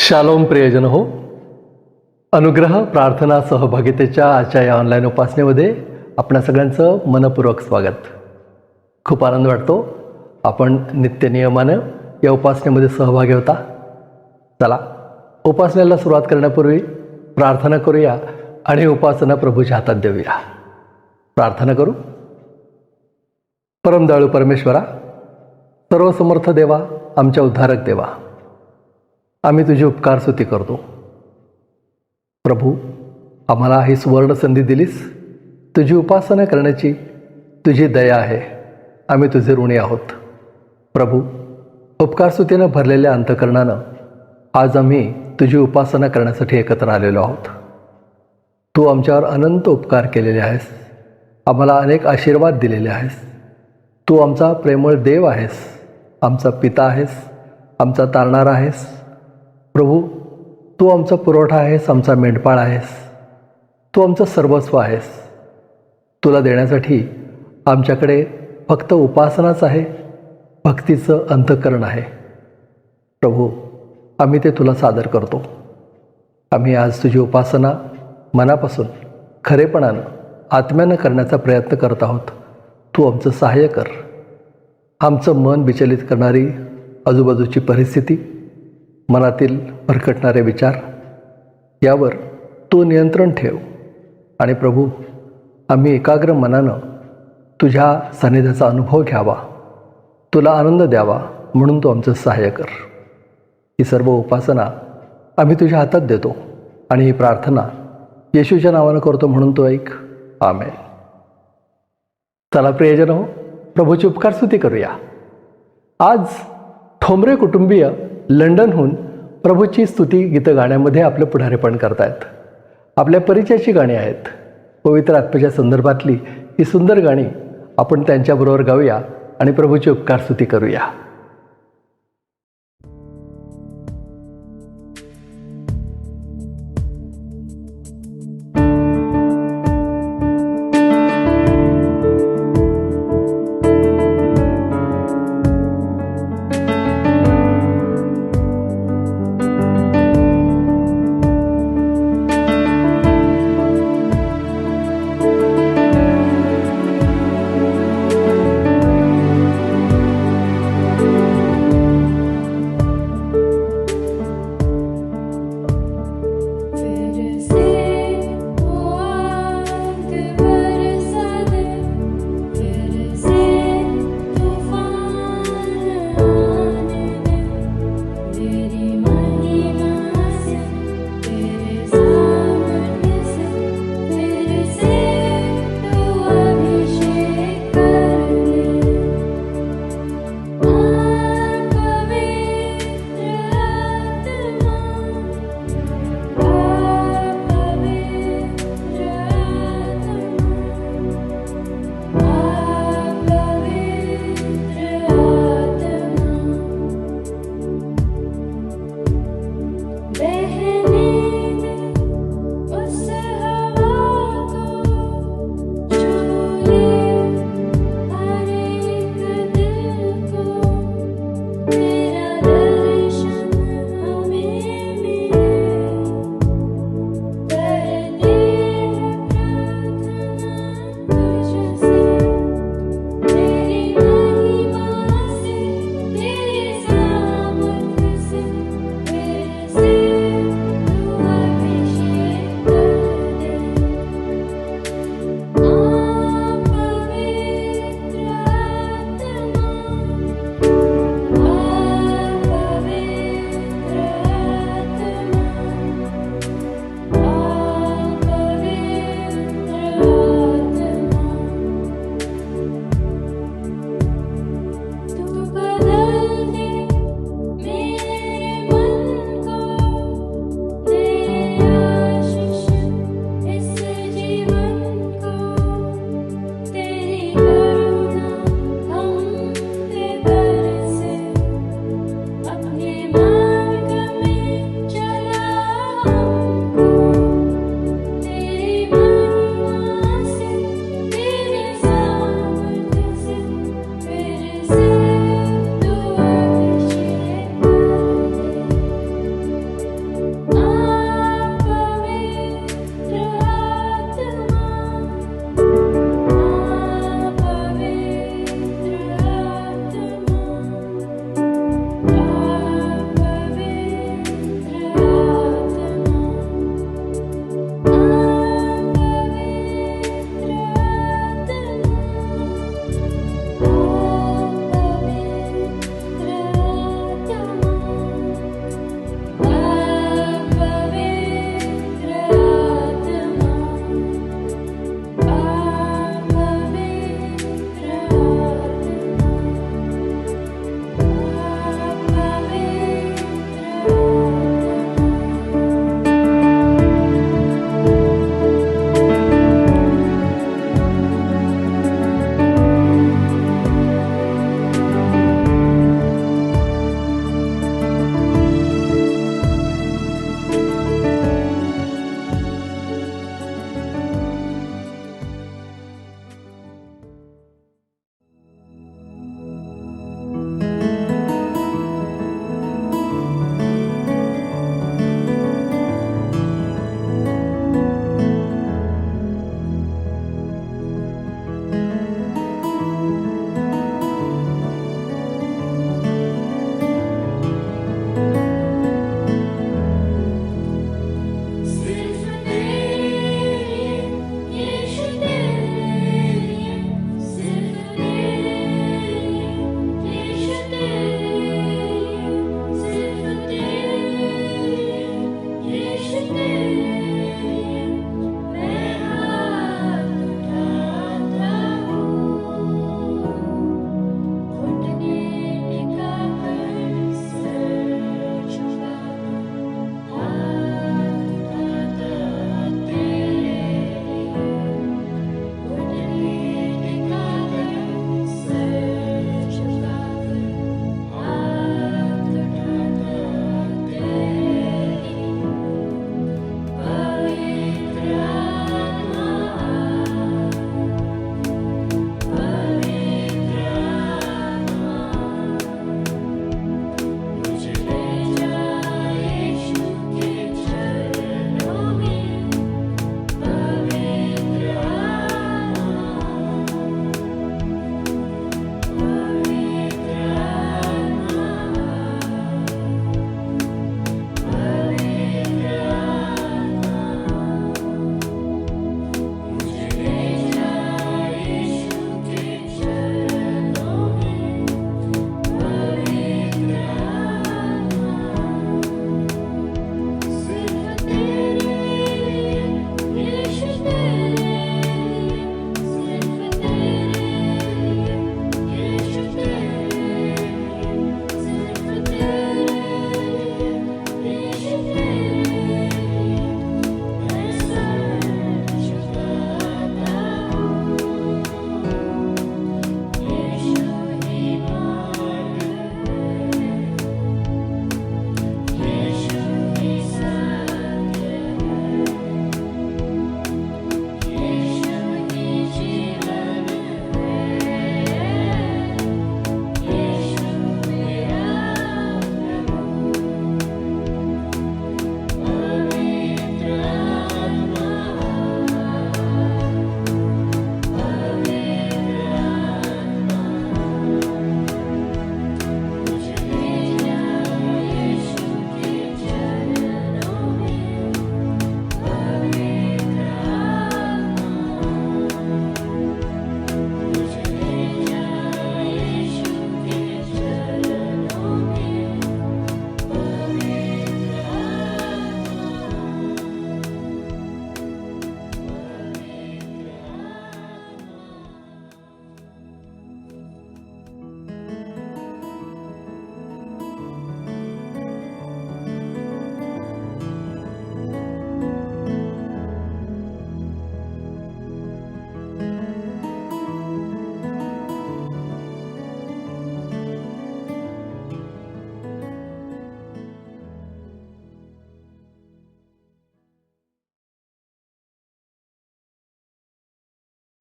Shalom प्रियजन हो. अनुग्रह प्रार्थना सहभागितेच्या आजच्या या ऑनलाईन उपासनेमध्ये आपणा सगळ्यांचं मनपूर्वक स्वागत. खूप आनंद वाटतो आपण नित्यनियमानं या उपासनेमध्ये सहभागी होता. चला उपासनेला सुरुवात करण्यापूर्वी प्रार्थना करूया आणि उपासना प्रभूच्या हातात देऊया. प्रार्थना करू. परमदयाळू परमेश्वरा, सर्वसमर्थ देवा, आमच्या उद्धारक देवा, आम्ही तुझी उपकार स्तुती करतो. प्रभू, आम्हाला ही सुवर्ण संधी दिलीस तुझी उपासना करण्याची. तुझी दया आहे, आम्ही तुझे ऋणी आहोत. प्रभू, उपकार स्तुतीनं भरलेल्या अंतःकरणानं आज आम्ही तुझी उपासना करण्यासाठी एकत्र आलेलो आहोत. तू आमच्यावर अनंत उपकार केलेले आहेस, आम्हाला अनेक आशीर्वाद दिलेले आहेस. तू आमचा प्रेमळ देव आहेस, आमचा पिता आहेस, आमचा तारणारा आहेस. प्रभू, तू आमचा पुरवठा आहेस, आमचा मेंढपाळ आहेस. तू आमचं सर्वस्व आहेस. तुला देण्यासाठी आमच्याकडे फक्त उपासनाच आहे, भक्तीचं अंतःकरण आहे. प्रभू, आम्ही ते तुला सादर करतो. आम्ही आज तुझी उपासना मनापासून खरेपणानं आत्म्यानं करण्याचा प्रयत्न करत आहोत. तू आमचं सहाय्य कर. आमचं मन विचलित करणारी आजूबाजूची परिस्थिती, मनातील भरकटणारे विचार यावर तू नियंत्रण ठेव. आणि प्रभू, आम्ही एकाग्र मनानं तुझ्या सानिध्याचा अनुभव घ्यावा, तुला आनंद द्यावा म्हणून तू आमचं सहाय्य कर. ही सर्व उपासना आम्ही तुझ्या हातात देतो आणि ही प्रार्थना येशूच्या नावानं करतो म्हणून तो ऐक. आमेन. चला प्रियजन हो, प्रभूची उपकार स्तुती करूया. आज ठोंबरे कुटुंबीय लंडनहून प्रभूची स्तुती गीतं गाण्यामध्ये आपलं पुढारीपण करतायत. आपल्या परिचयाची गाणी आहेत. पवित्र आत्म्याच्या संदर्भातली ही सुंदर गाणी आपण त्यांच्याबरोबर गाऊया आणि प्रभूची उपकार स्तुती करूया.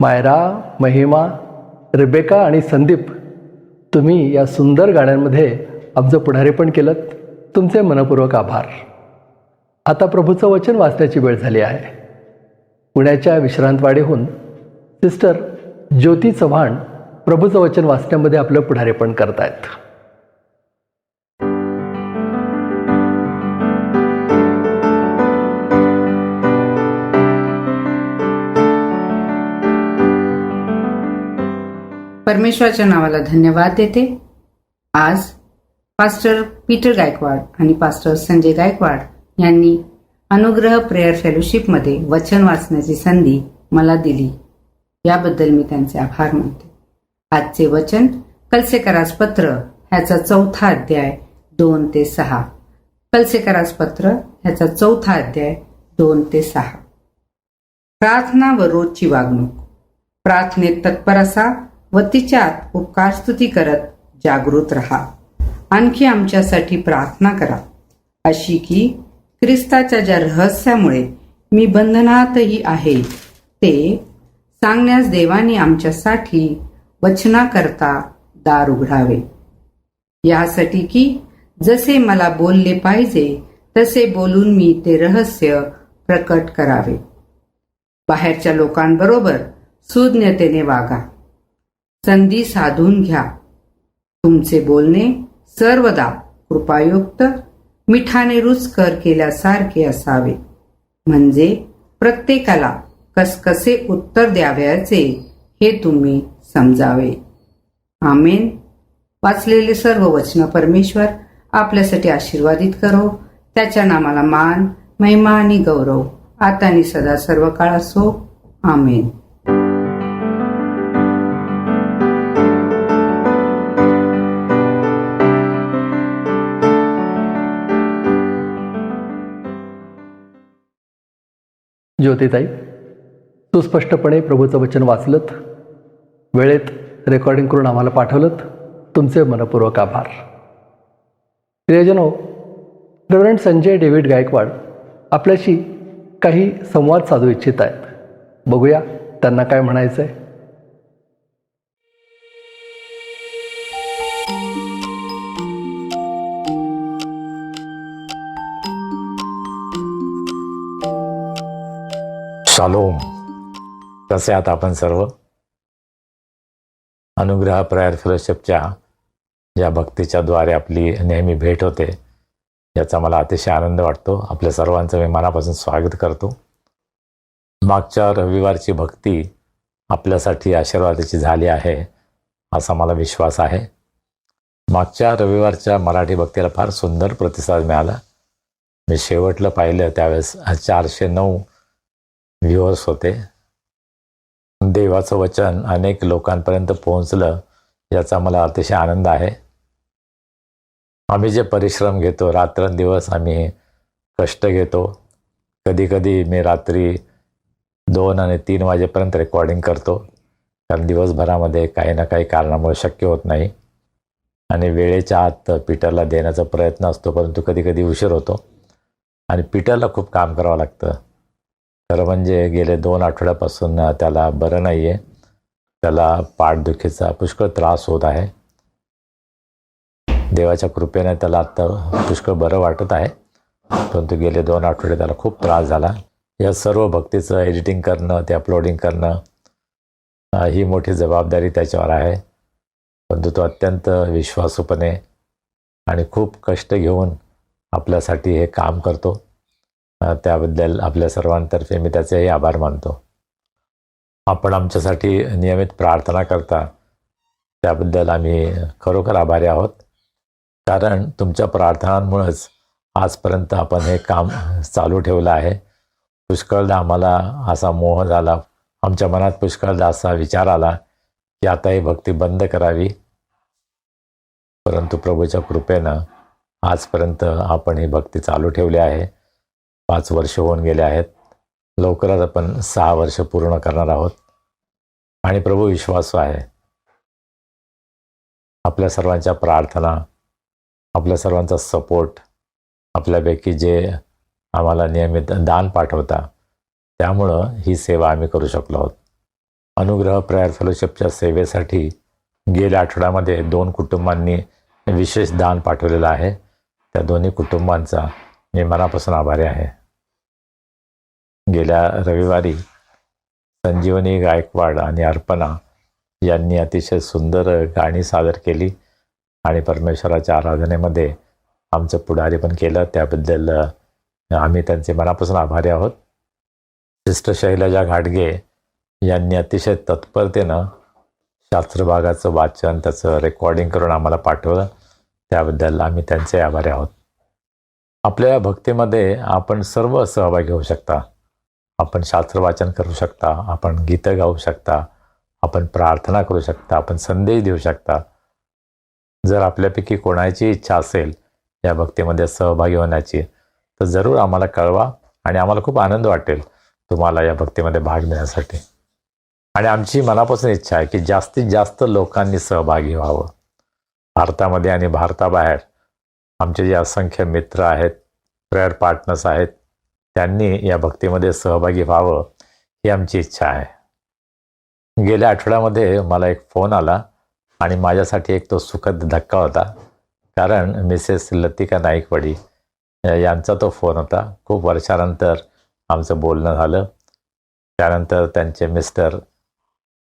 मायरा, महिमा, रेबेका आणि संदीप, तुम्ही या सुंदर गाण्यांमध्ये आमचं पुढारीपण केलं. तुमचे मनपूर्वक आभार. आता प्रभूचं वचन वाचण्याची वेळ झाली आहे. पुण्याच्या विश्रांतवाडीहून सिस्टर ज्योती चव्हाण प्रभूचं वचन वाचण्यामध्ये आपलं पुढारीपण करतायत. परमेश्वराच्या नावाला धन्यवाद देते. आज पास्टर पीटर गायकवाड आणि पास्टर संजय गायकवाड यांनी अनुग्रह प्रेयर फेलोशिपमध्ये वचन वाचण्याची संधी मला दिली, याबद्दल मी त्यांचे आभार मानते. आजचे वचन कलसेकरास पत्र ह्याचा 4था अध्याय 2 ते 6. कलसेकरास पत्र ह्याचा 4था अध्याय 2 ते 6. प्रार्थना व रोजची वागणूक. प्रार्थनेत तत्पर असा व तिच्यात उपकार स्तुती करत जागृत रहा. आणखी आमच्यासाठी प्रार्थना करा, अशी की ख्रिस्ताच्या ज्या रहस्यामुळे मी बंधनातही आहे ते सांगण्यास देवाने आमच्यासाठी वचनाकरता दार उघडावे. यासाठी की जसे मला बोलले पाहिजे तसे बोलून मी ते रहस्य प्रकट करावे. बाहेरच्या लोकांबरोबर सुज्ञतेने वागा. संधी साधून घ्या. तुमचे बोलणे सर्वदा कृपायुक्त, मिठाने रुचकर केल्यासारखे असावे, म्हणजे प्रत्येकाला कसकसे उत्तर द्यावयाचे हे तुम्ही समजावे. आमेन. वाचलेले सर्व वचन परमेश्वर आपल्यासाठी आशीर्वादित करो. त्याच्या नामाला मान, महिमा आणि गौरव आता आणि सदा सर्व काळ असो. आमेन. ज्योतिताई, सुस्पष्टपणे प्रभूचं वचन वाचलत, वेळेत रेकॉर्डिंग करून आम्हाला पाठवलंत. तुमचे मनपूर्वक आभार. प्रियजनो, रेव्हरंड संजय डेव्हिड गायकवाड आपल्याशी काही संवाद साधू इच्छित आहेत. बघूया त्यांना काय म्हणायचं आहे. शालोम. कसे आहात आपण सर्व? अनुग्रह प्रेयर फेलोशिपच्या ज्या भक्तीच्या द्वारे आपली नेहमी भेट होते, याचा मला अतिशय आनंद वाटतो. आपल्या सर्वांचं मी मनापासून स्वागत करतो. मागच्या रविवारची भक्ती आपल्यासाठी आशीर्वादाची झाली आहे असा मला विश्वास आहे. मागच्या रविवारच्या मराठी भक्तीला फार सुंदर प्रतिसाद मिळाला. मी शेवटलं पाहिलं त्यावेळेस 409 व्ह्युअर्स होते. देवाचं वचन अनेक लोकांपर्यंत पोहोचलं, याचा मला अतिशय आनंद आहे. आम्ही जे परिश्रम घेतो, रात्रंदिवस आम्ही कष्ट घेतो. कधी कधी मी रात्री 2 आणि 3 वाजेपर्यंत रेकॉर्डिंग करतो, कारण दिवसभरामध्ये काही ना काही कारणामुळे शक्य होत नाही. आणि वेळेच्या आत पीटरला देण्याचा प्रयत्न असतो, परंतु कधी कधी उशीर होतो आणि पीटरला खूप काम करावं लागतं. खरं म्हणजे गेले 2 आठवड्यापासून त्याला बरं नाही आहे. त्याला पाठदुखीचा पुष्कळ त्रास होत आहे. देवाच्या कृपेने त्याला आत्ता पुष्कळ बरं वाटत आहे, परंतु गेले 2 आठवडे त्याला खूप त्रास झाला. या सर्व भक्तीचं एडिटिंग करणं, ते अपलोडिंग करणं ही मोठी जबाबदारी त्याच्यावर आहे. परंतु तो अत्यंत विश्वासूपणे आणि खूप कष्ट घेऊन आपल्यासाठी हे काम करतो. त्याबद्दल आपल्या सर्वांतर्फे मी त्याचेही आभार मानतो. आपण आमच्यासाठी नियमित प्रार्थना करता, त्याबद्दल आम्ही खरोखर आभारी आहोत. कारण तुमच्या प्रार्थनांमुळेच आजपर्यंत आपण हे काम चालू ठेवलं आहे. पुष्कळदा आम्हाला असा मोह झाला, आमच्या मनात पुष्कळदा असा विचार आला की आता ही भक्ती बंद करावी, परंतु प्रभूच्या कृपेनं आजपर्यंत आपण ही भक्ती चालू ठेवली आहे. 5 वर्ष होऊन गेले आहेत. लवकरच आपण 6 वर्ष पूर्ण करणार आहोत आणि प्रभू विश्वासू आहे. आपल्या सर्वांच्या प्रार्थना, आपल्या सर्वांचा सपोर्ट, आपल्यापैकी जे आम्हाला नियमित दान पाठवता, त्यामुळं ही सेवा आम्ही करू शकलो आहोत. अनुग्रह प्रेयर फेलोशिपच्या सेवेसाठी गेल्या आठवड्यामध्ये 2 कुटुंबांनी विशेष दान पाठवलेलं आहे. त्या दोन्ही कुटुंबांचा मी मनापासून आभारी आहे. गेल्या रविवारी संजीवनी गायकवाड आणि अर्पणा यांनी अतिशय सुंदर गाणी सादर केली आणि परमेश्वराच्या आराधनेमध्ये आमचं पुढारी पण केलं. त्याबद्दल आम्ही त्यांचे मनापासून आभारी आहोत. सिस्टर शैलजा घाटगे यांनी अतिशय तत्परतेनं शास्त्रभागाचं वाचन, त्याचं रेकॉर्डिंग करून आम्हाला पाठवलं. त्याबद्दल आम्ही त्यांचे आभारी आहोत. आपल्या भक्तीमध्ये आपण सर्व सहभागी होऊ शकता. आपण शास्त्रवाचन करू शकता, आपण गीतं गाऊ शकता, आपण प्रार्थना करू शकता, आपण संदेश देऊ शकता. जर आपल्यापैकी कोणाची इच्छा असेल या भक्तीमध्ये सहभागी होण्याची, तर जरूर आम्हाला कळवा आणि आम्हाला खूप आनंद वाटेल तुम्हाला या भक्तीमध्ये भाग घेण्यासाठी. आणि आमची मनापासून इच्छा आहे की जास्तीत जास्त लोकांनी सहभागी व्हावं. भारतामध्ये आणि भारताबाहेर आमचे जे असंख्य मित्र आहेत, प्रेयर पार्टनर्स आहेत, त्यांनी या भक्तीमध्ये सहभागी व्हावं ही आमची इच्छा आहे. गेल्या आठवड्यामध्ये मला एक फोन आला आणि माझ्यासाठी एक तो सुखद धक्का होता. कारण मिसेस लतिका नाईकवाडी यांचा तो फोन होता. खूप वर्षानंतर आमचं बोलणं झालं. त्यानंतर त्यांचे मिस्टर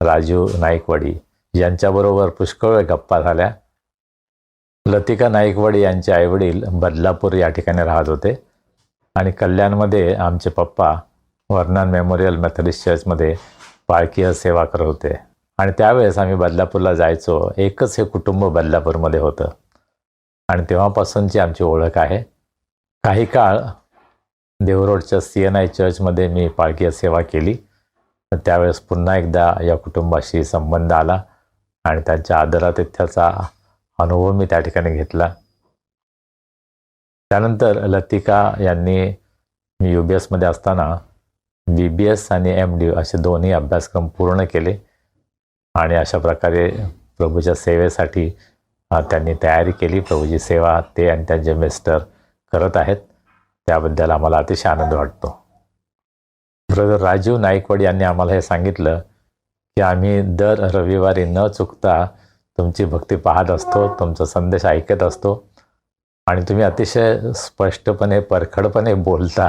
राजू नाईकवाडी यांच्याबरोबर पुष्कळ वेळ गप्पा झाल्या. लतिका नाईकवाडी यांचे आईवडील बदलापूर या ठिकाणी राहत होते आणि कल्याणमध्ये आमचे पप्पा वर्णन मेमोरियल मेथडिस्ट चर्चमध्ये पाळकीय सेवा करत होते. आणि त्यावेळेस आम्ही बदलापूरला जायचो. एकच हे कुटुंब बदलापूरमध्ये होतं आणि तेव्हापासूनची आमची ओळख आहे. काही काळ देवरोडच्या CNI चर्चमध्ये मी पाळकीय सेवा केली. त्यावेळेस पुन्हा एकदा या कुटुंबाशी संबंध आला आणि त्यांच्या आदरातिथ्याचा अनुभव मी त्या ठिकाणी घेतला. त्यानंतर लतिका यांनी मी UBSमध्ये असताना BBS आणि MD असे दोन्ही अभ्यासक्रम पूर्ण केले आणि अशा प्रकारे प्रभूच्या सेवेसाठी त्यांनी तयारी केली. प्रभूची सेवा ते आणि त्यांचे मिस्टर करत आहेत. त्याबद्दल आम्हाला अतिशय आनंद वाटतो. ब्रदर राजू नाईकवाडी यांनी आम्हाला हे सांगितलं की आम्ही दर रविवारी न चुकता तुमची भक्ती पाहत असतो, तुमचा संदेश ऐकत असतो आणि तुम्ही अतिशय स्पष्टपणे, परखडपणे बोलता.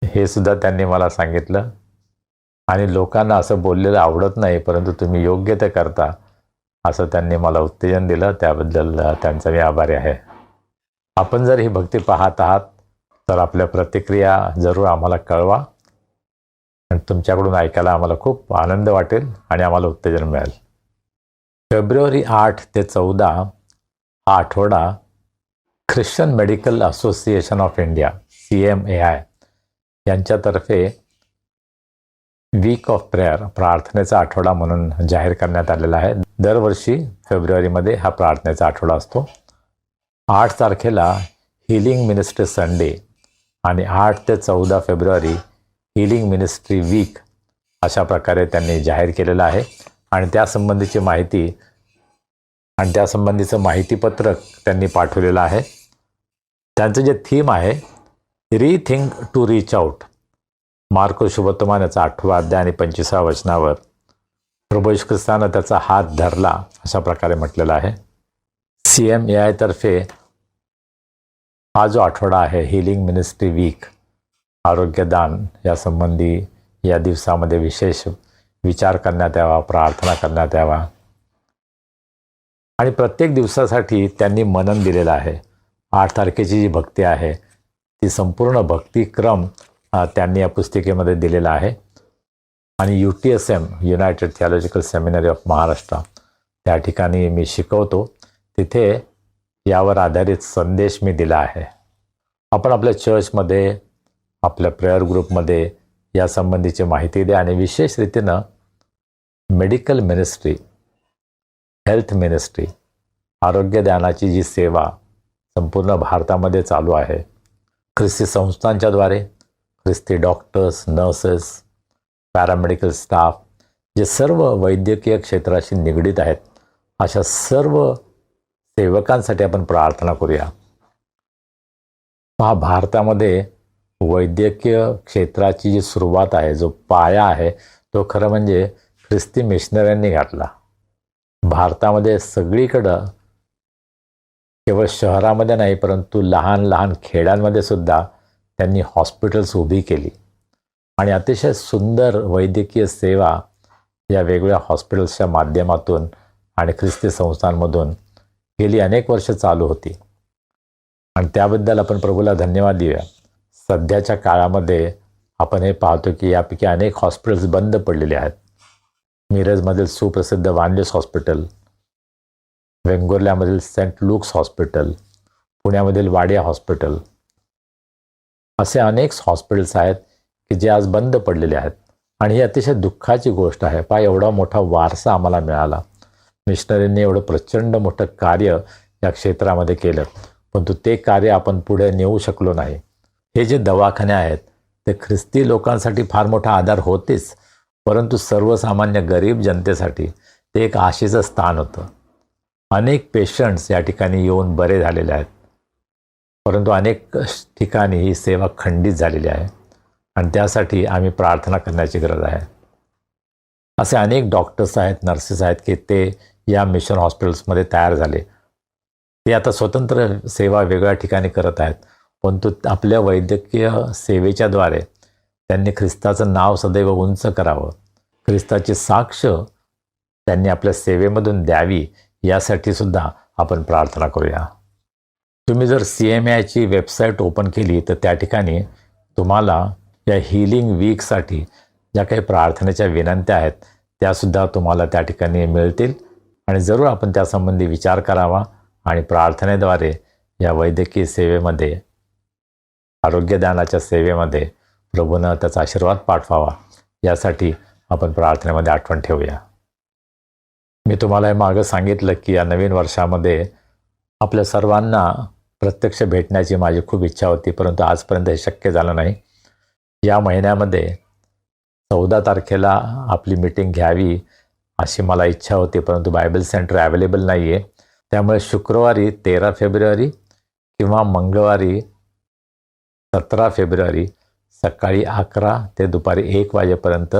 हे सुद्धा त्यांनी मला सांगितलं. आणि लोकांना असं बोललेलं आवडत नाही, परंतु तुम्ही योग्य ते करता असं त्यांनी मला उत्तेजन दिलं. त्याबद्दल त्यांचा मी आभारी आहे. आपण जर ही भक्ती पाहत आहात तर आपल्या प्रतिक्रिया जरूर आम्हाला कळवा आणि तुमच्याकडून ऐकायला आम्हाला खूप आनंद वाटेल आणि आम्हाला उत्तेजन मिळेल. फेब्रुवारी 8 ते 14 हा आठवडा Christian medical association of India CMAI यांच्यातर्फे वीक ऑफ प्रेयर प्रार्थनेचा आठवडा म्हणून जाहीर करण्यात आलेला आहे. दरवर्षी फेब्रुवारीमध्ये हा प्रार्थनेचा आठवडा असतो. 8 तारखेला हीलिंग मिनिस्ट्री संडे आणि 8 ते 14 फेब्रुवारी हीलिंग मिनिस्ट्री वीक अशा प्रकारे त्यांनी जाहीर केलेलं आहे. आणि त्यासंबंधीची माहिती आणि त्यासंबंधीचं माहितीपत्रक त्यांनी पाठवलेलं आहे. त्यांचं जे थीम आहे रिथिंक टू रीच आउट. मार्को शुभवर्तमान याचा 8वा अध्याय आणि 25व्या वचनावर प्रभू येशू ख्रिस्तानं त्याचा हात धरला अशा प्रकारे म्हटलेलं आहे. CMAI तर्फे हा जो आठवडा आहे हीलिंग मिनिस्ट्री वीक, आरोग्यदान यासंबंधी या दिवसामध्ये विशेष विचार करण्यात यावा, प्रार्थना करण्यात यावा. आणि प्रत्येक दिवसासाठी त्यांनी मनन दिलेलं आहे. 8 तारखेची जी भक्ती आहे ती संपूर्ण भक्तिक्रम त्यांनी या पुस्तिकेमध्ये दिलेला आहे. आणि UTSM united theological seminary of Maharashtra त्या ठिकाणी मी शिकवतो. तिथे यावर आधारित संदेश मी दिला आहे. आपण आपल्या चर्चमध्ये, आपल्या प्रेयर ग्रुपमध्ये यासंबंधीची माहिती द्या आणि विशेष रीतीनं मेडिकल मिनिस्ट्री, हेल्थ मिनिस्ट्री, आरोग्यदानाची जी सेवा संपूर्ण भारतामध्ये चालू आहे, ख्रिस्ती संस्थांच्याद्वारे ख्रिस्ती डॉक्टर्स, नर्सेस, पॅरामेडिकल स्टाफ जे सर्व वैद्यकीय क्षेत्राशी निगडीत आहेत अशा सर्व सेवकांसाठी आपण प्रार्थना करूया. हा भारतामध्ये वैद्यकीय क्षेत्राची जी सुरुवात आहे, जो पाया आहे तो खरं म्हणजे ख्रिस्ती मिशनऱ्यांनी घातला. भारतामध्ये सगळीकडं, केवळ शहरामध्ये नाही परंतु लहान लहान खेड्यांमध्ये सुद्धा त्यांनी हॉस्पिटल्स उभी केली आणि अतिशय सुंदर वैद्यकीय सेवा या वेगवेगळ्या हॉस्पिटल्सच्या माध्यमातून आणि ख्रिस्ती संस्थांमधून गेली अनेक वर्ष चालू होती आणि त्याबद्दल आपण प्रभूला धन्यवाद देऊया. सध्याच्या काळामध्ये आपण हे पाहतो की यापैकी अनेक हॉस्पिटल्स बंद पडलेले आहेत. मिरजमधील सुप्रसिद्ध Wanless hospital, वेंगुर्ल्यामधील Saint looks hospital, पुण्यामधील वाडिया हॉस्पिटल, असे अनेक हॉस्पिटल्स आहेत की जे आज बंद पडलेले आहेत आणि ही अतिशय दुःखाची गोष्ट आहे. एवढा मोठा वारसा आम्हाला मिळाला. मिशनरींनी एवढं प्रचंड मोठं कार्य या क्षेत्रामध्ये केलं, परंतु ते कार्य आपण पुढे नेऊ शकलो नाही. हे जे दवाखाने आहेत ते ख्रिस्ती लोकांसाठी फार मोठा आधार होतेच, परंतु सर्वसामान्य गरीब जनतेसाठी ते एक आशेचं स्थान होतं. अनेक पेशंट्स या ठिकाणी येऊन बरे झालेले आहेत, परंतु अनेक ठिकाणी ही सेवा खंडित झालेली आहे आणि त्यासाठी आम्ही प्रार्थना करण्याची गरज आहे. असे अनेक डॉक्टर्स आहेत, नर्सेस आहेत की ते या मिशन हॉस्पिटल्समध्ये तयार झाले. ते आता स्वतंत्र सेवा वेगळ्या ठिकाणी करत आहेत, परंतु आपल्या वैद्यकीय सेवेच्याद्वारे त्यांनी ख्रिस्ताचं नाव सदैव उंच करावं, ख्रिस्ताची साक्ष त्यांनी आपल्या सेवेमधून द्यावी, यासाठी सुद्धा आपण प्रार्थना करूया. तुम्ही जर CMIची वेबसाईट ओपन केली तर त्या ठिकाणी तुम्हाला या हीलिंग वीकसाठी ज्या काही प्रार्थनेच्या विनंत्या आहेत त्यासुद्धा तुम्हाला त्या ठिकाणी मिळतील आणि जरूर आपण त्यासंबंधी विचार करावा आणि प्रार्थनेद्वारे या वैद्यकीय सेवेमध्ये, आरोग्यदानाच्या सेवेमध्ये प्रभूनं त्याचा आशीर्वाद पाठवावा, यासाठी आपण प्रार्थनेमध्ये आठवण ठेवूया. मी तुम्हाला हे मागं सांगितलं की या नवीन वर्षामध्ये आपल्या सर्वांना प्रत्यक्ष भेटण्याची माझी खूप इच्छा होती, परंतु आजपर्यंत हे शक्य झालं नाही. या महिन्यामध्ये 14 तारखेला आपली मीटिंग घ्यावी अशी मला इच्छा होती, परंतु बायबल सेंटर अवेलेबल नाही आहे. त्यामुळे शुक्रवारी 13 फेब्रुवारी किंवा मंगळवारी 17 फेब्रुवारी सकाळी 11 ते दुपारी 1 वाजेपर्यंत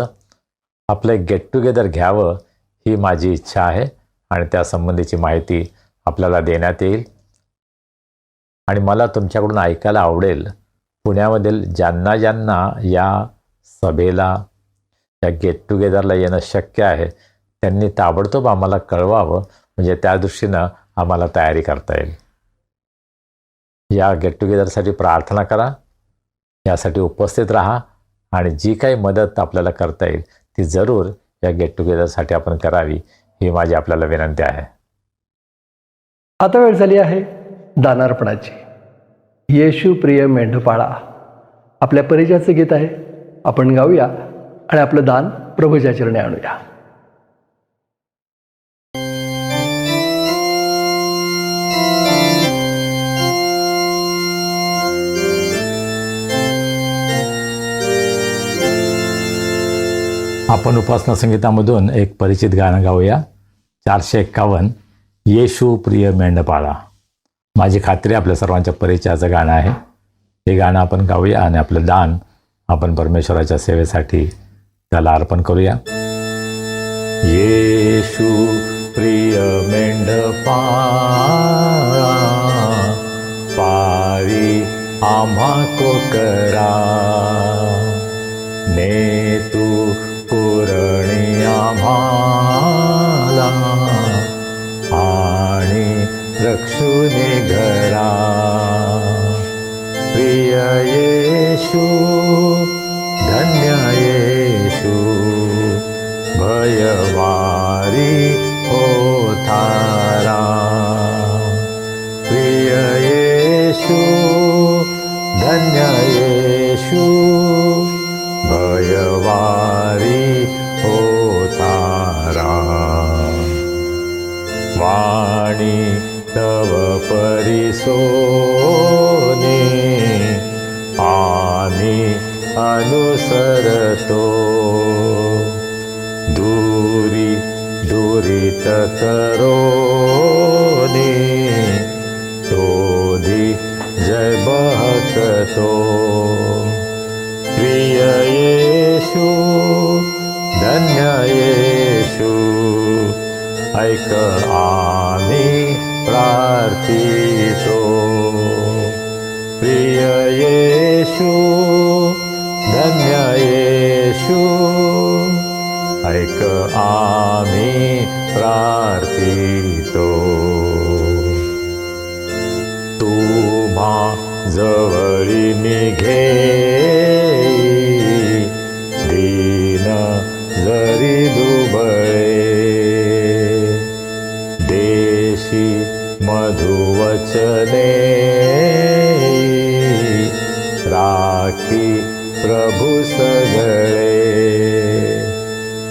आपलं गेट टुगेदर घ्यावं, ही माझी इच्छा आहे आणि त्यासंबंधीची माहिती आपल्याला देण्यात येईल. आणि मला तुमच्याकडून ऐकायला आवडेल, पुण्यामधील ज्यांना ज्यांना या सभेला, या गेट टुगेदरला येणं शक्य आहे त्यांनी ताबडतोब आम्हाला कळवावं, म्हणजे त्या दृष्टीनं आम्हाला तयारी करता येईल. या गेट टुगेदरसाठी प्रार्थना करा, यासाठी उपस्थित राहा आणि जी काही मदत आपल्याला करता येईल ती जरूर या गेट टुगेदरसाठी आपण करावी, ही माझी आपल्याला विनंती आहे. आता वेळ झाली आहे दानार्पणाची. येशू प्रिय मेंढपाळा, आपल्या परिचयाचं गीत आहे, आपण गाऊया आणि आपलं दान प्रभूच्या चरणी आणूया. आपण उपासना संगीतामधून एक परिचित गाणं गाऊया, 451, येशू प्रिय मेंढपाळा. माझी खात्री आपल्या सर्वांच्या परिचयाचं गाणं आहे. हे गाणं आपण गाऊया आणि आपलं दान आपण परमेश्वराच्या सेवेसाठी त्याला अर्पण करूया. येशू प्रिय मेंढपाळा, पारी आम्हा कोकरा, ने तू पुरणी आम्हाला आणि रक्षुने घरा. प्रिय येशू, धन्य येशू, भयवारी होतारा. प्रिय येशू, धन्य येशू, भयवारी होतारा. वाणी तव परिसोने आम्ही अनुसरतो. दूरी दुरित करोने शोधी जय बहकतो. प्रिय येशू, ऐक आम्ही प्रार्थितो. प्रिय येशू, धन्य येशू, ऐक आम्ही प्रार्थितो. तुम्हा जवळी मी घेई, दीन जरी दुबळे, देशी मधुवचने राखी प्रभु सगळे.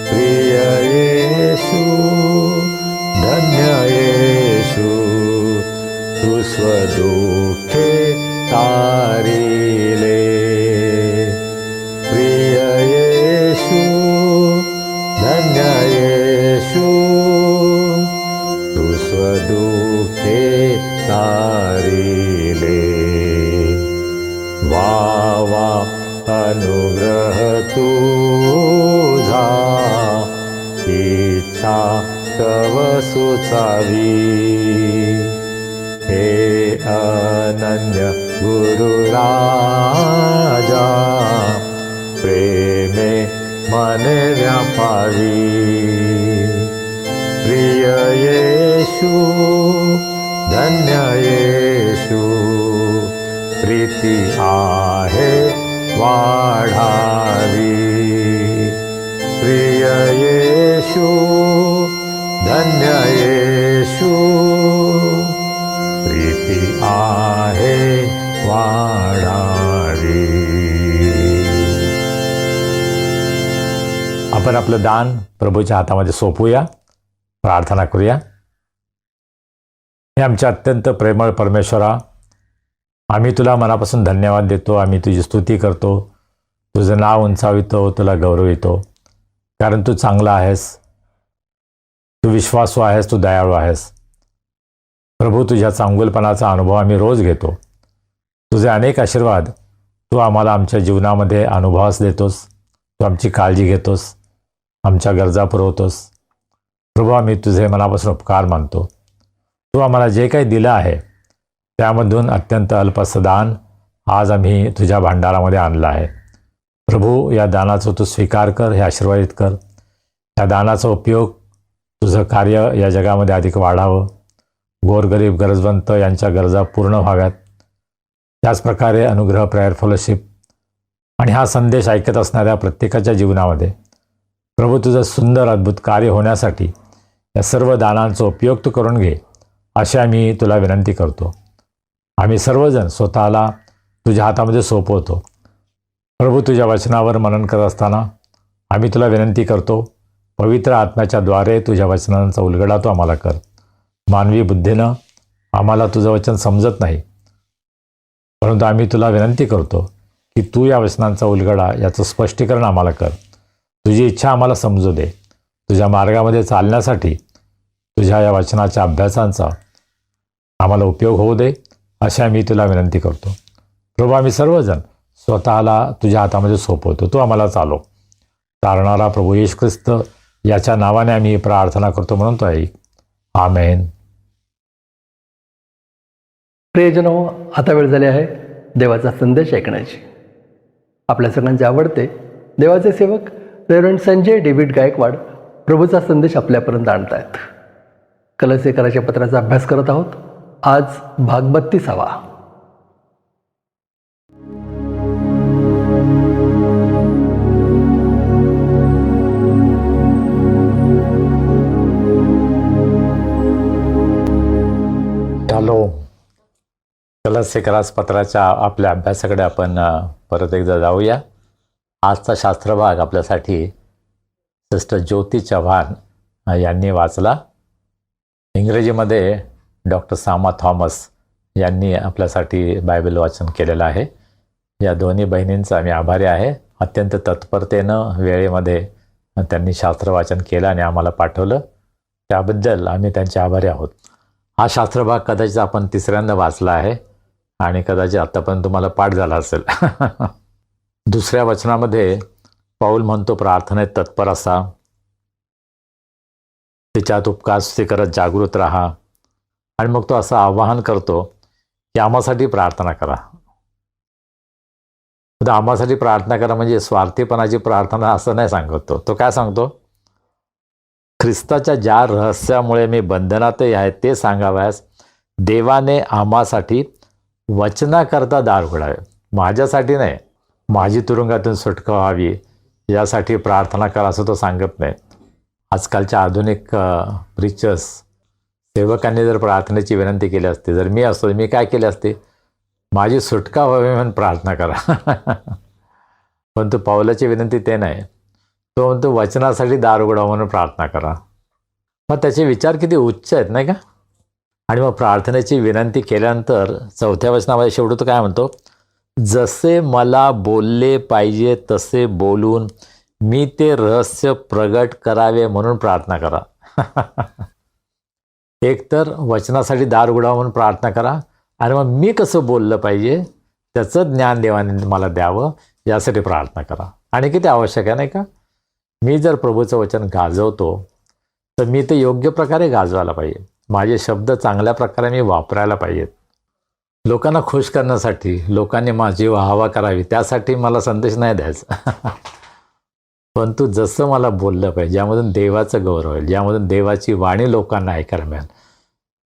प्रिय येशू, धन्य येशू, तू स्वदुःखे तारिले. प्रिय येशू, धन्य येशू, तू स्वदुःखे तारिले. वा अनुग्रह तुझा, इच्छा तव सुचावी. हे अनन्य गुरुराजा, प्रेमे मने व्यापारी. प्रिय येशू, धन्य येशू, प्रीती आहे वाढावी. प्रिय येशू, धन्य येशू, प्रीती आहे वाढावी. आपण आपलं दान प्रभूच्या हातामध्ये सोपूया, प्रार्थना करूया. हे आमच्या अत्यंत प्रेमळ परमेश्वरा, आम्ही तुला मनापासून धन्यवाद देतो. आम्ही तुझी स्तुती करतो, तुझं नाव उंचावितो, तुला गौरवितो, कारण तू चांगला आहेस, तू विश्वासू आहेस, तू दयाळू आहेस. प्रभू, तुझ्या चांगुलपणाचा अनुभव आम्ही रोज घेतो. तुझे अनेक आशीर्वाद तू आम्हाला आमच्या जीवनामध्ये अनुभवास देतोस. तू आमची काळजी घेतोस, आमच्या गरजा पुरवतोस. प्रभू, आम्ही तुझे मनापासून उपकार मानतो. तू आम्हाला जे काही दिलं आहे त्यामधून अत्यंत अल्पसं दान आज आम्ही तुझ्या भांडारामध्ये आणलं आहे. प्रभू, या दानाचा तू स्वीकार कर, हे आशीर्वादित कर. या दानाचा उपयोग तुझं कार्य या जगामध्ये अधिक वाढावं, गोरगरीब गरजवंत यांच्या गरजा पूर्ण व्हाव्यात. त्याचप्रकारे अनुग्रह प्रेयर फेलोशिप आणि हा संदेश ऐकत असणाऱ्या प्रत्येकाच्या जीवनामध्ये प्रभू तुझं सुंदर अद्भुत कार्य होण्यासाठी या सर्व दानांचा उपयोग तू करून घे, अशी आम्ही तुला विनंती करतो. आम्ही सर्वजण स्वतःला तुझ्या हातामध्ये सोपवतो. प्रभू, तुझ्या वचनावर मनन करत असताना आम्ही तुला विनंती करतो, पवित्र आत्म्याच्या द्वारे तुझ्या वचनांचा उलगडा तू आम्हाला कर. मानवी बुद्धीनं आम्हाला तुझं वचन समजत नाही, परंतु आम्ही तुला विनंती करतो की तू या वचनांचा उलगडा, याचं स्पष्टीकरण आम्हाला कर. तुझी इच्छा आम्हाला समजू दे. तुझ्या मार्गामध्ये चालण्यासाठी तुझ्या या वचनाच्या अभ्यासांचा आम्हाला उपयोग होऊ दे, अशी आम्ही तुला विनंती करतो. प्रभू, आम्ही सर्वजण स्वतःला तुझ्या हातामध्ये सोपवतो. तू आम्हाला चालव. तारणारा प्रभू येशू ख्रिस्त याच्या नावाने आम्ही प्रार्थना करतो, म्हणतो आहे, आमेन. प्रियजनो, आता वेळ झाली आहे देवाचा संदेश ऐकण्याची. आपल्या सगळ्यांचे आवडते देवाचे सेवक रेव्हरंड संजय डेव्हिड गायकवाड प्रभूचा संदेश आपल्यापर्यंत आणत आहेत. कलसीकराच्या पत्राचा अभ्यास करत आहोत. आज भाग 32. हॅलो, कलसीकरास पत्राच्या आपल्या अभ्यासाकडे आपण परत एकदा जाऊया. आजचा शास्त्रभाग आपल्यासाठी सिस्टर ज्योती चव्हाण यांनी वाचला. इंग्रजीमध्ये डॉक्टर सामा थॉमस यांनी आपल्यासाठी बायबल वाचन केलेलं आहे. या दोन्ही बहिणींचा आम्ही आभारी आहे. अत्यंत तत्परतेनं वेळेमध्ये त्यांनी शास्त्र वाचन केलं आणि आम्हाला पाठवलं, त्याबद्दल आम्ही त्यांचे आभारी आहोत. हा शास्त्रभाग कदाचित आपण तिसऱ्यांदा वाचला आहे आणि कदाचित आत्तापर्यंत तुम्हाला पाठ झाला असेल. दुसऱ्या वचनामध्ये पाऊल म्हणतो, प्रार्थनेत तत्पर असा. त्याच्यात उपकार करत जागृत राहा. आणि मग तो असं आवाहन करतो की आम्हासाठी प्रार्थना करा. आता आम्हासाठी प्रार्थना करा म्हणजे स्वार्थीपणाची प्रार्थना असं नाही सांगत तो काय सांगतो, ख्रिस्ताच्या ज्या रहस्यामुळे मी बंधनातही आहे ते सांगाव्यास देवाने आम्हासाठी वचनाकरता दार उघडावे. माझ्यासाठी नाही, माझी तुरुंगातून सुटका व्हावी यासाठी प्रार्थना करा असं तो सांगत नाही. आजकालच्या आधुनिक प्रिचर्स सेवकांनी जर प्रार्थनेची विनंती केली असते, जर मी असतो मी काय केले असते, माझी सुटका व्हावी म्हणून प्रार्थना करा. पण तो पावलाची विनंती ते नाही, तो म्हणतो वचनासाठी दार उघडावं म्हणून प्रार्थना करा. मग त्याचे विचार किती उच्च आहेत नाही का. आणि मग प्रार्थनेची विनंती केल्यानंतर 4थ्या वचनामध्ये शेवटी तो काय म्हणतो, जसे मला बोलले पाहिजे तसे बोलून मी ते रहस्य प्रगट करावे म्हणून प्रार्थना करा. एकतर वचनासाठी दार उघडावं म्हणून प्रार्थना करा, आणि मग मी कसं बोललं पाहिजे त्याचं ज्ञान देवाने मला द्यावं यासाठी प्रार्थना करा. आणि किती आवश्यक आहे नाही का. मी जर प्रभूचं वचन गाजवतो तर मी ते योग्य प्रकारे गाजवायला पाहिजे. माझे शब्द चांगल्या प्रकारे मी वापरायला पाहिजेत. लोकांना खुश करण्यासाठी, लोकांनी माझी वाहवा करावी त्यासाठी मला संदेश नाही द्यायचा. परंतु जसं मला बोललं पाहिजे, ज्यामधून देवाचं गौरव होईल, ज्यामधून देवाची वाणी लोकांना ऐकायला मिळेल,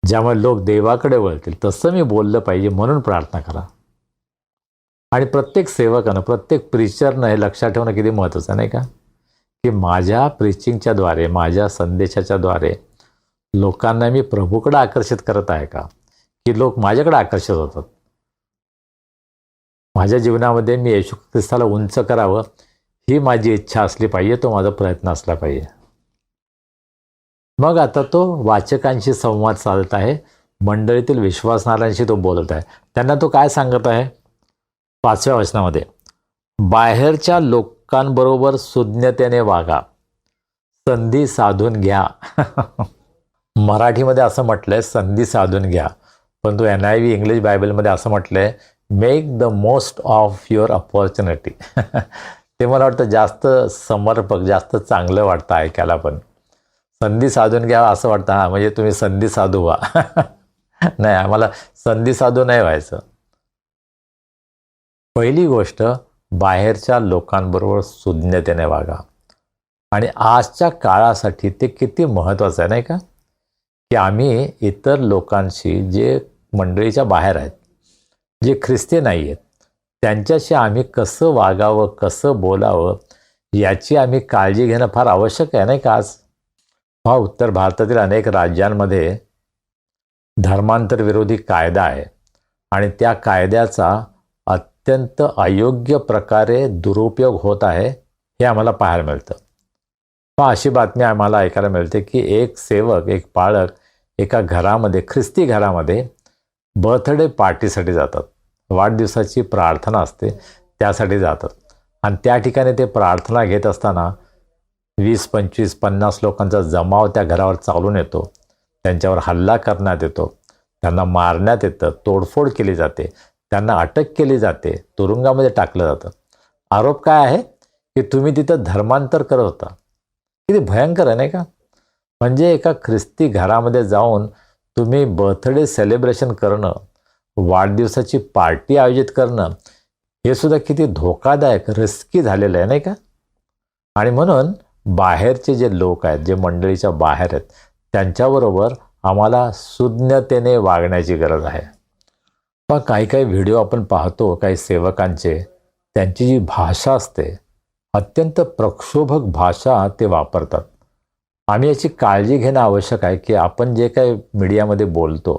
ज्यामुळे लोक देवाकडे वळतील, तसं मी बोललं पाहिजे म्हणून प्रार्थना करा. आणि प्रत्येक सेवकानं, प्रत्येक प्रीचरनं हे लक्षात ठेवणं किती महत्त्वाचं नाही का, की माझ्या प्रीचिंगच्या द्वारे, माझ्या संदेशाच्या द्वारे लोकांना मी प्रभूकडे आकर्षित करत आहे का, की लोक माझ्याकडे आकर्षित होतात. माझ्या जीवनामध्ये मी येशू ख्रिस्ताला उंच करावं ही माझी इच्छा असली पाहिजे, तो माझा प्रयत्न असला पाहिजे. मग आता तो वाचकांशी संवाद साधत आहे, मंडळीतील विश्वासणाऱ्यांशी तो बोलत आहे. त्यांना तो काय सांगत आहे 5व्या वचनामध्ये, बाहेरच्या लोकांबरोबर सुज्ञतेने वागा, संधी साधून घ्या. मराठीमध्ये असं म्हटलंय संधी साधून घ्या, पण तो NIV इंग्लिश बायबलमध्ये असं म्हटलंय make the most of your opportunity. ते मला वाटतं जास्त समर्पक, जास्त चांगलं वाटतं ऐकायला. पण संधी साधून घ्या असं वाटतं, हां म्हणजे तुम्ही संधी साधू व्हा. नाही, आम्हाला संधी साधू नाही व्हायचं. पहिली गोष्ट, बाहेरच्या लोकांबरोबर सुज्ञतेने वागा. आणि आजच्या काळासाठी ते किती महत्त्वाचं आहे नाही का, की आम्ही इतर लोकांशी, जे मंडळीच्या बाहेर आहेत, जे ख्रिस्ती नाही आहेत, त्यांच्याशी आम्ही कसं वागावं, कसं बोलावं याची आम्ही काळजी घेणं फार आवश्यक आहे नाही का. आज उत्तर भारतातील अनेक राज्यांमध्ये धर्मांतर विरोधी कायदा आहे आणि त्या कायद्याचा अत्यंत अयोग्य प्रकारे दुरुपयोग होत आहे हे आम्हाला पाहायला मिळतं. अशी बातमी आम्हाला ऐकायला मिळते की एक सेवक, एक पाळक एका घरामध्ये, ख्रिस्ती घरामध्ये बर्थडे पार्टीसाठी जातात. वाढदिवसाची प्रार्थना असते त्यासाठी जातात. आणि त्या ठिकाणी ते प्रार्थना घेत असताना 20, 25, 50 लोकांचा जमाव त्या घरावर चालून येतो. त्यांच्यावर हल्ला करण्यात येतो, त्यांना मारण्यात येतं, तोडफोड केली जाते, त्यांना अटक केली जाते, तुरुंगामध्ये टाकलं जातं. आरोप काय आहे की तुम्ही तिथं धर्मांतर करत होता. किती भयंकर आहे नाही का. म्हणजे एका ख्रिस्ती घरामध्ये जाऊन तुम्ही बर्थडे सेलिब्रेशन करणं, वाढदिवसाची पार्टी आयोजित करणं, हे सुद्धा किती धोकादायक, रिस्की झालेलं आहे नाही का. आणि म्हणून बाहेरचे जे लोक आहेत, जे मंडळीच्या बाहेर आहेत, त्यांच्याबरोबर आम्हाला सुज्ञतेने वागण्याची गरज आहे. पण काही काही व्हिडिओ आपण पाहतो काही सेवकांचे, त्यांची जी भाषा असते अत्यंत प्रक्षोभक भाषा ते वापरतात. आम्ही याची काळजी घेणं आवश्यक आहे की आपण जे काही मीडियामध्ये बोलतो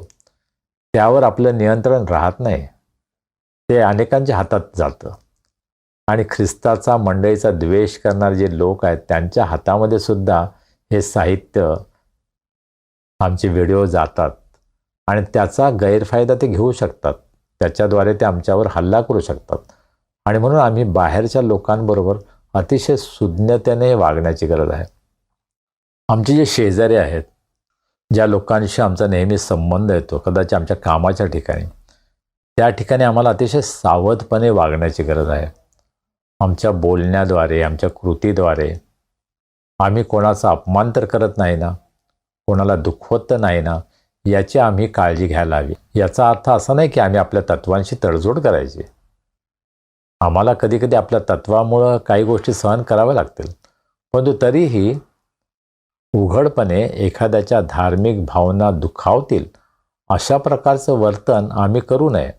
त्यावर आपलं नियंत्रण राहत नाही, ते अनेकांच्या हातात जातं. आणि ख्रिस्ताचा, मंडळीचा द्वेष करणारे जे लोक आहेत त्यांच्या हातामध्ये सुद्धा हे साहित्य, आमचे व्हिडिओ जातात आणि त्याचा गैरफायदा ते घेऊ शकतात. त्याच्याद्वारे ते आमच्यावर हल्ला करू शकतात. आणि म्हणून आम्ही बाहेरच्या लोकांबरोबर अतिशय सुज्ञतेने वागण्याची गरज आहे. आमचे जे शेजारी आहेत, ज्या लोकांशी आमचा नेहमी संबंध येतो, कदाचित आमच्या कामाच्या ठिकाणी, त्या ठिकाणी आम्हाला अतिशय सावधपणे वागण्याची गरज आहे. आमच्या बोलण्याद्वारे, आमच्या कृतीद्वारे आम्ही कोणाचा अपमान तर करत नाही ना, कोणाला दुखवत तर नाही ना, याची आम्ही काळजी घ्यायला हवी. याचा अर्थ असा नाही की आम्ही आपल्या तत्वांशी तडजोड करायची. आम्हाला कधीकधी आपल्या तत्वामुळं काही गोष्टी सहन कराव्या लागतील, परंतु तरीही उघडपणे एखाद्याच्या धार्मिक भावना दुखावतील अशा प्रकारचं वर्तन आम्ही करू नये.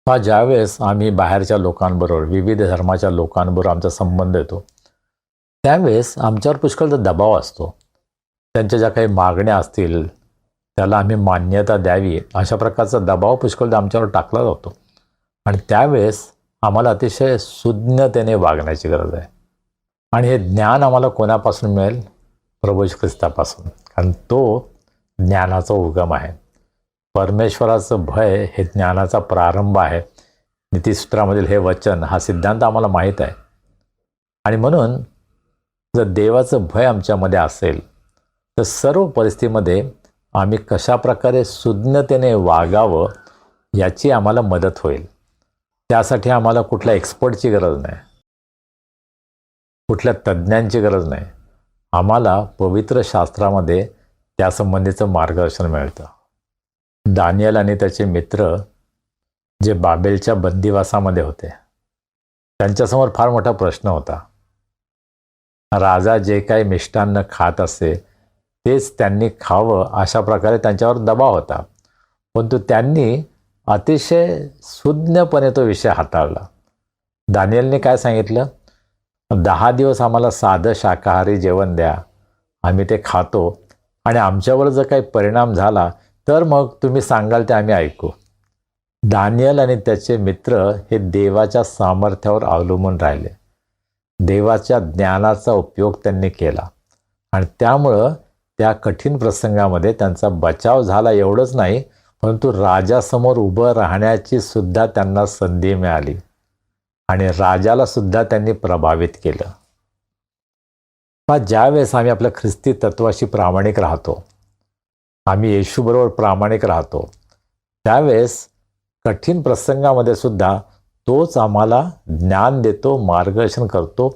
ज्यावेळेस आम्ही बाहेरच्या लोकांबरोबर, विविध धर्माच्या लोकांबरोबर आमचा संबंध येतो, त्यावेळेस आमच्यावर पुष्कळ दबाव असतो. त्यांच्या ज्या काही मागण्या असतील त्याला आम्ही मान्यता द्यावी, अशा प्रकारचा दबाव पुष्कळ आमच्यावर टाकला जातो. आणि त्यावेळेस आम्हाला अतिशय सुज्ञतेने वागण्याची गरज आहे. आणि हे ज्ञान आम्हाला कोणापासून मिळेल? प्रभू येशू ख्रिस्तापासून, कारण तो ज्ञानाचा उगम आहे. परमेश्वराचं भय हे ज्ञानाचा प्रारंभ आहे. नीतिसूत्रामधील हे वचन, हा सिद्धांत आम्हाला माहीत आहे. आणि म्हणून जर देवाचं भय आमच्यामध्ये असेल तर सर्व परिस्थितीमध्ये आम्ही कशाप्रकारे सुज्ञतेने वागावं याची आम्हाला मदत होईल. त्यासाठी आम्हाला कुठल्या एक्सपर्टची गरज नाही, कुठल्या तज्ज्ञांची गरज नाही. आम्हाला पवित्र शास्त्रामध्ये त्यासंबंधीचं मार्गदर्शन मिळतं. दानियल आणि त्याचे मित्र जे बाबेलच्या बंदिवासामध्ये होते, त्यांच्यासमोर फार मोठा प्रश्न होता. राजा जे काही मिष्टान्न खात असे तेच त्यांनी खावं, अशा प्रकारे त्यांच्यावर दबाव होता. परंतु त्यांनी अतिशय सुज्ञपणे तो विषय हाताळला. दानियलने काय सांगितलं? 10 दिवस आम्हाला साधं शाकाहारी जेवण द्या, आम्ही ते खातो, आणि आमच्यावर जर काही परिणाम झाला तर मग तुम्ही सांगाल ते आम्ही ऐकू. दानियल आणि त्याचे मित्र हे देवाच्या सामर्थ्यावर अवलंबून राहिले. देवाच्या ज्ञानाचा उपयोग त्यांनी केला आणि त्यामुळं त्या कठीण प्रसंगामध्ये त्यांचा बचाव झाला. एवढंच नाही, परंतु राजासमोर उभं राहण्याची सुद्धा त्यांना संधी मिळाली आणि राजाला सुद्धा त्यांनी प्रभावित केलं. ज्यावेळेस आम्ही आपल्या ख्रिस्ती तत्वाशी प्रामाणिक राहतो, आम्ही येशूबरोबर प्रामाणिक राहतो, त्यावेळेस कठीण प्रसंगामध्ये सुद्धा तोच आम्हाला ज्ञान देतो, मार्गदर्शन करतो,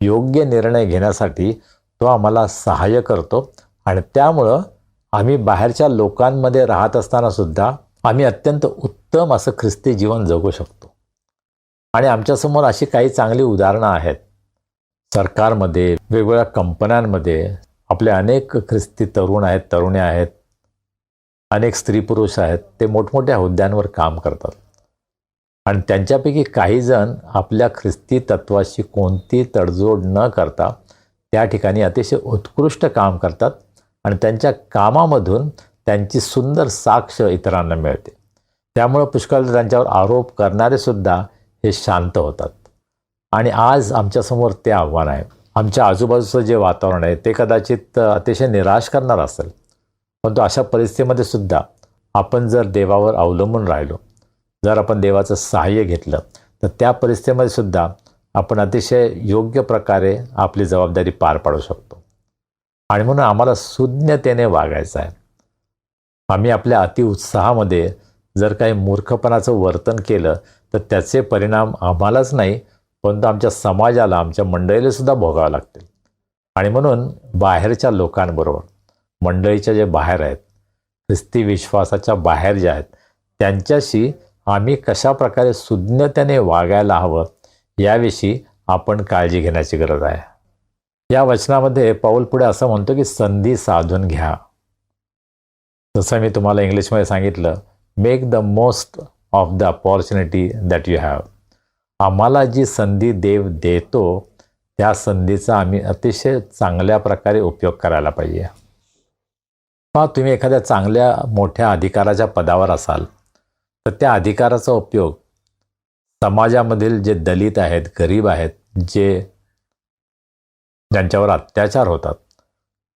योग्य निर्णय घेण्यासाठी तो आम्हाला सहाय्य करतो. आणि त्यामुळं आम्ही बाहेरच्या लोकांमध्ये राहत असताना सुद्धा आम्ही अत्यंत उत्तम असं ख्रिस्ती जीवन जगू शकतो. आणि आमच्यासमोर अशी काही चांगली उदाहरणं आहेत. सरकारमध्ये, वेगवेगळ्या कंपन्यांमध्ये आपले अनेक ख्रिस्ती तरुण आहेत, तरुणी आहेत, अनेक स्त्री पुरुष आहेत. ते मोठमोठ्या हुद्द्यांवर काम करतात आणि त्यांच्यापैकी काही जण आपल्या ख्रिस्ती तत्वाशी कोणती तडजोड न करता त्या ठिकाणी अतिशय उत्कृष्ट काम करतात आणि त्यांच्या कामामधून त्यांची सुंदर साक्ष इतरांना मिळते. त्यामुळं पुष्कळ त्यांच्यावर आरोप करणारे सुद्धा हे शांत होतात. आणि आज आमच्यासमोर ते आव्हान आहे. आमच्या आजूबाजूचं जे वातावरण आहे ते कदाचित अतिशय निराश करणार असेल, परंतु अशा परिस्थितीमध्ये सुद्धा आपण जर देवावर अवलंबून राहिलो, जर आपण देवाचं सहाय्य घेतलं, तर त्या परिस्थितीमध्ये सुद्धा आपण अतिशय योग्य प्रकारे आपली जबाबदारी पार पाडू शकतो. आणि म्हणून आम्हाला सुज्ञतेने वागायचं आहे. आम्ही आपल्या अतिउत्साहामध्ये जर काही मूर्खपणाचं वर्तन केलं तर त्याचे परिणाम आम्हालाच नाही, परंतु आमच्या समाजाला, आमच्या मंडळीला सुद्धा भोगावं लागतील. आणि म्हणून बाहेरच्या लोकांबरोबर, मंडळीच्या जे बाहेर आहेत, ख्रिस्ती विश्वासाच्या बाहेर जे आहेत, त्यांच्याशी आम्ही कशा प्रकारे सुज्ञतेने वागायला हवं याविषयी आपण काळजी घेण्याची गरज आहे. या वचनामध्ये पाऊल पुढे असं म्हणतो की संधी साधून घ्या. जसं मी तुम्हाला इंग्लिशमध्ये सांगितलं, make the most of the opportunity that you have. आम्हाला जी संधी देव देतो त्या संधीचा आम्ही अतिशय चांगल्या प्रकारे उपयोग करायला पाहिजे. तुम्ही एखाद्या चांगल्या मोठ्या अधिकाराच्या पदावर असाल तर त्या अधिकाराचा उपयोग समाजामधील जे दलित आहेत, गरीब आहेत, ज्यांच्यावर अत्याचार होतात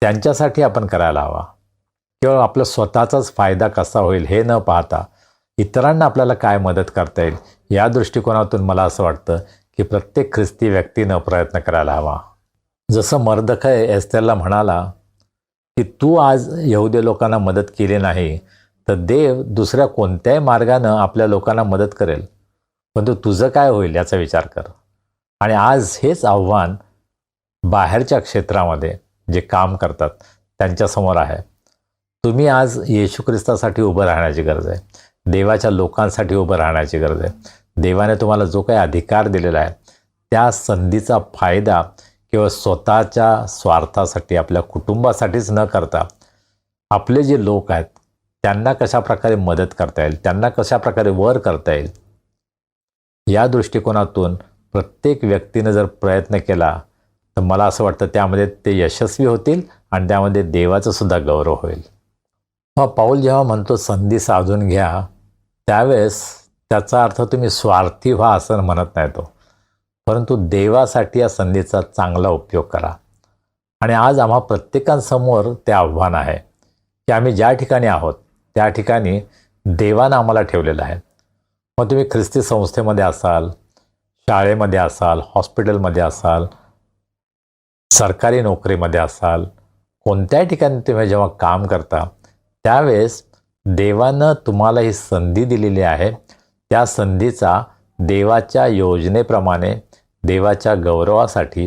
त्यांच्यासाठी आपण करायला हवा. केवळ आपला स्वतःचाच फायदा कसा होईल हे न पाहता इतरांना आपल्याला काय मदत करता येईल या दृष्टिकोनातून मला असं वाटतं की प्रत्येक ख्रिस्ती व्यक्तीनं प्रयत्न करायला हवा. जसं मर्दखय एस्थेरला म्हणाला की तू आज यहुदी लोकांना मदत केली नाही तर देव दुसऱ्या कोणत्याही मार्गानं आपल्या लोकांना मदत करेल, परंतु तुझं काय होईल याचा विचार कर. आणि आज हेच आव्हान बाहेरच्या क्षेत्रामध्ये जे काम करतात त्यांच्यासमोर आहे. तुम्ही आज येशू ख्रिस्तासाठी उभं राहण्याची गरज आहे. देवाच्या लोकांसाठी उभं राहण्याची गरज आहे. देवाने तुम्हाला जो काही अधिकार दिलेला आहे त्या संधीचा फायदा केवळ स्वतःच्या स्वार्थासाठी, आपल्या कुटुंबासाठीच न करता आपले जे लोक आहेत त्यांना कशाप्रकारे मदत करता येईल, त्यांना कशाप्रकारे वर करता येईल, या दृष्टिकोनातून प्रत्येक व्यक्तीनं जर प्रयत्न केला तर मला असं वाटतं त्यामध्ये ते यशस्वी होतील आणि त्यामध्ये देवाचं सुद्धा गौरव होईल. पाऊल जेव्हा म्हणतो संधी साधून घ्या, त्यावेळेस त्याचा अर्थ तुम्ही स्वार्थी व्हा असं म्हणत नाही तो, परंतु देवासाठी या संधीचा चांगला उपयोग करा. आणि आज आम्हा प्रत्येकांसमोर ते आव्हान आहे की आम्ही ज्या ठिकाणी आहोत त्या ठिकाणी देवानं आम्हाला ठेवलेलं आहे. मग तुम्ही ख्रिस्ती संस्थेमध्ये असाल, शाळेमध्ये असाल, हॉस्पिटलमध्ये असाल, सरकारी नोकरीमध्ये असाल, कोणत्याही ठिकाणी तुम्ही जेव्हा काम करता त्यावेळेस देवानं तुम्हाला ही संधी दिलेली आहे. त्या संधीचा देवाच्या योजनेप्रमाणे, देवाच्या गौरवासाठी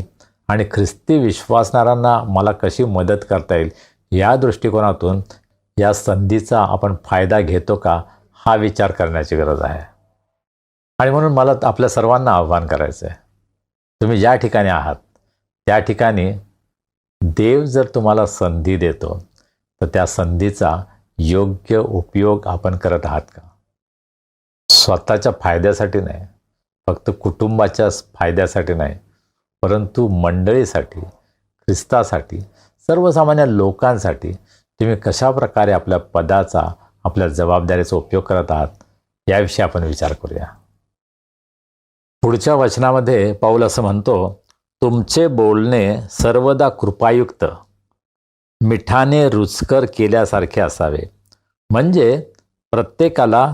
आणि ख्रिस्ती विश्वासणाऱ्यांना मला कशी मदत करता येईल या दृष्टिकोनातून या संधीचा आपण फायदा घेतो का हा विचार करण्याची गरज आहे. आणि म्हणून मला आपल्या सर्वांना आव्हान करायचं आहे, तुम्ही ज्या ठिकाणी आहात त्या ठिकाणी देव जर तुम्हाला संधी देतो तर त्या संधीचा योग्य उपयोग आपण करत आहात का? स्वतःच्या फायद्यासाठी नाही, फक्त कुटुंबाच्या फायद्यासाठी नाही, परंतु मंडळीसाठी, ख्रिस्तासाठी, सर्वसामान्य लोकांसाठी तुम्ही कशाप्रकारे आपल्या पदाचा, आपल्या जबाबदारीचा उपयोग करत आहात याविषयी आपण विचार करूया. पुढच्या वचनामध्ये पाऊल असं म्हणतो, तुमचे बोलणे सर्वदा कृपायुक्त, मिठाने रुचकर केल्यासारखे असावे, म्हणजे प्रत्येकाला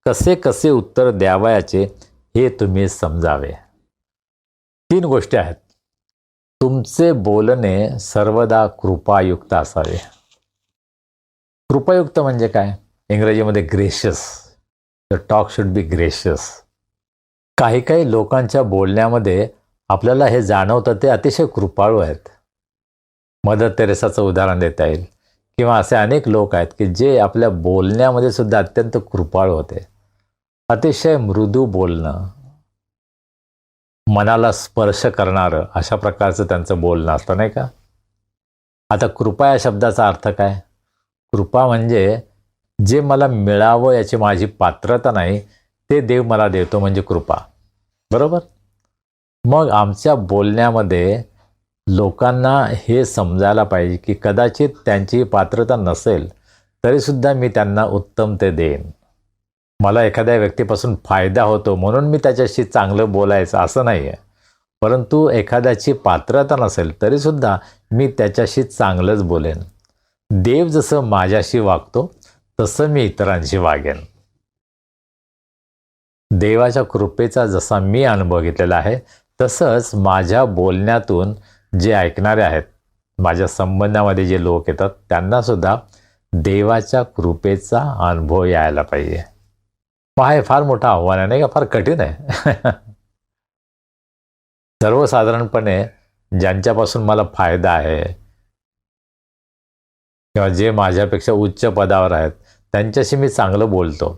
कसे कसे उत्तर द्यावयाचे हे तुम्ही समजावे. 3 गोष्टी आहेत. तुमचे बोलणे सर्वदा कृपायुक्त असावे. कृपायुक्त म्हणजे काय? इंग्रजीमध्ये gracious. The talk should be gracious. काही काही लोकांच्या बोलण्यामध्ये आपल्याला हे जाणवतं ते अतिशय कृपाळू आहेत. मदर तेरेसाचं उदाहरण देता येईल, किंवा असे अनेक लोक आहेत की जे आपल्या बोलण्यामध्ये सुद्धा अत्यंत कृपाळू होते. अतिशय मृदू बोलणं, मनाला स्पर्श करणारं अशा प्रकारचं त्यांचं बोलणं असतं, नाही का? आता कृपा या शब्दाचा अर्थ काय? कृपा म्हणजे जे मला मिळावं याची माझी पात्रता नाही ते देव मला देतो म्हणजे कृपा, बरोबर? मग आमच्या बोलण्यामध्ये लोकांना हे समजायला पाहिजे की कदाचित त्यांची पात्रता नसेल तरीसुद्धा मी त्यांना उत्तम ते देईन. मला एखाद्या व्यक्तीपासून फायदा होतो म्हणून मी त्याच्याशी चांगलं बोलायचं असं नाही आहे, परंतु एखाद्याची पात्रता नसेल तरीसुद्धा मी त्याच्याशी चांगलंच बोलेन. देव जसं माझ्याशी वागतो तसं मी इतरांशी वागेन. देवाच्या कृपेचा जसा मी अनुभव घेतलेला आहे तसंच माझ्या बोलण्यातून जे ऐकणारे आहेत, माझ्या संबंधामध्ये जे लोक येतात त्यांनासुद्धा देवाच्या कृपेचा अनुभव यायला पाहिजे. मग हे फार मोठं आव्हान आहे, नाही का? फार कठीण आहे. सर्वसाधारणपणे ज्यांच्यापासून मला फायदा आहे किंवा जे माझ्यापेक्षा उच्च पदावर आहेत त्यांच्याशी मी चांगलं बोलतो,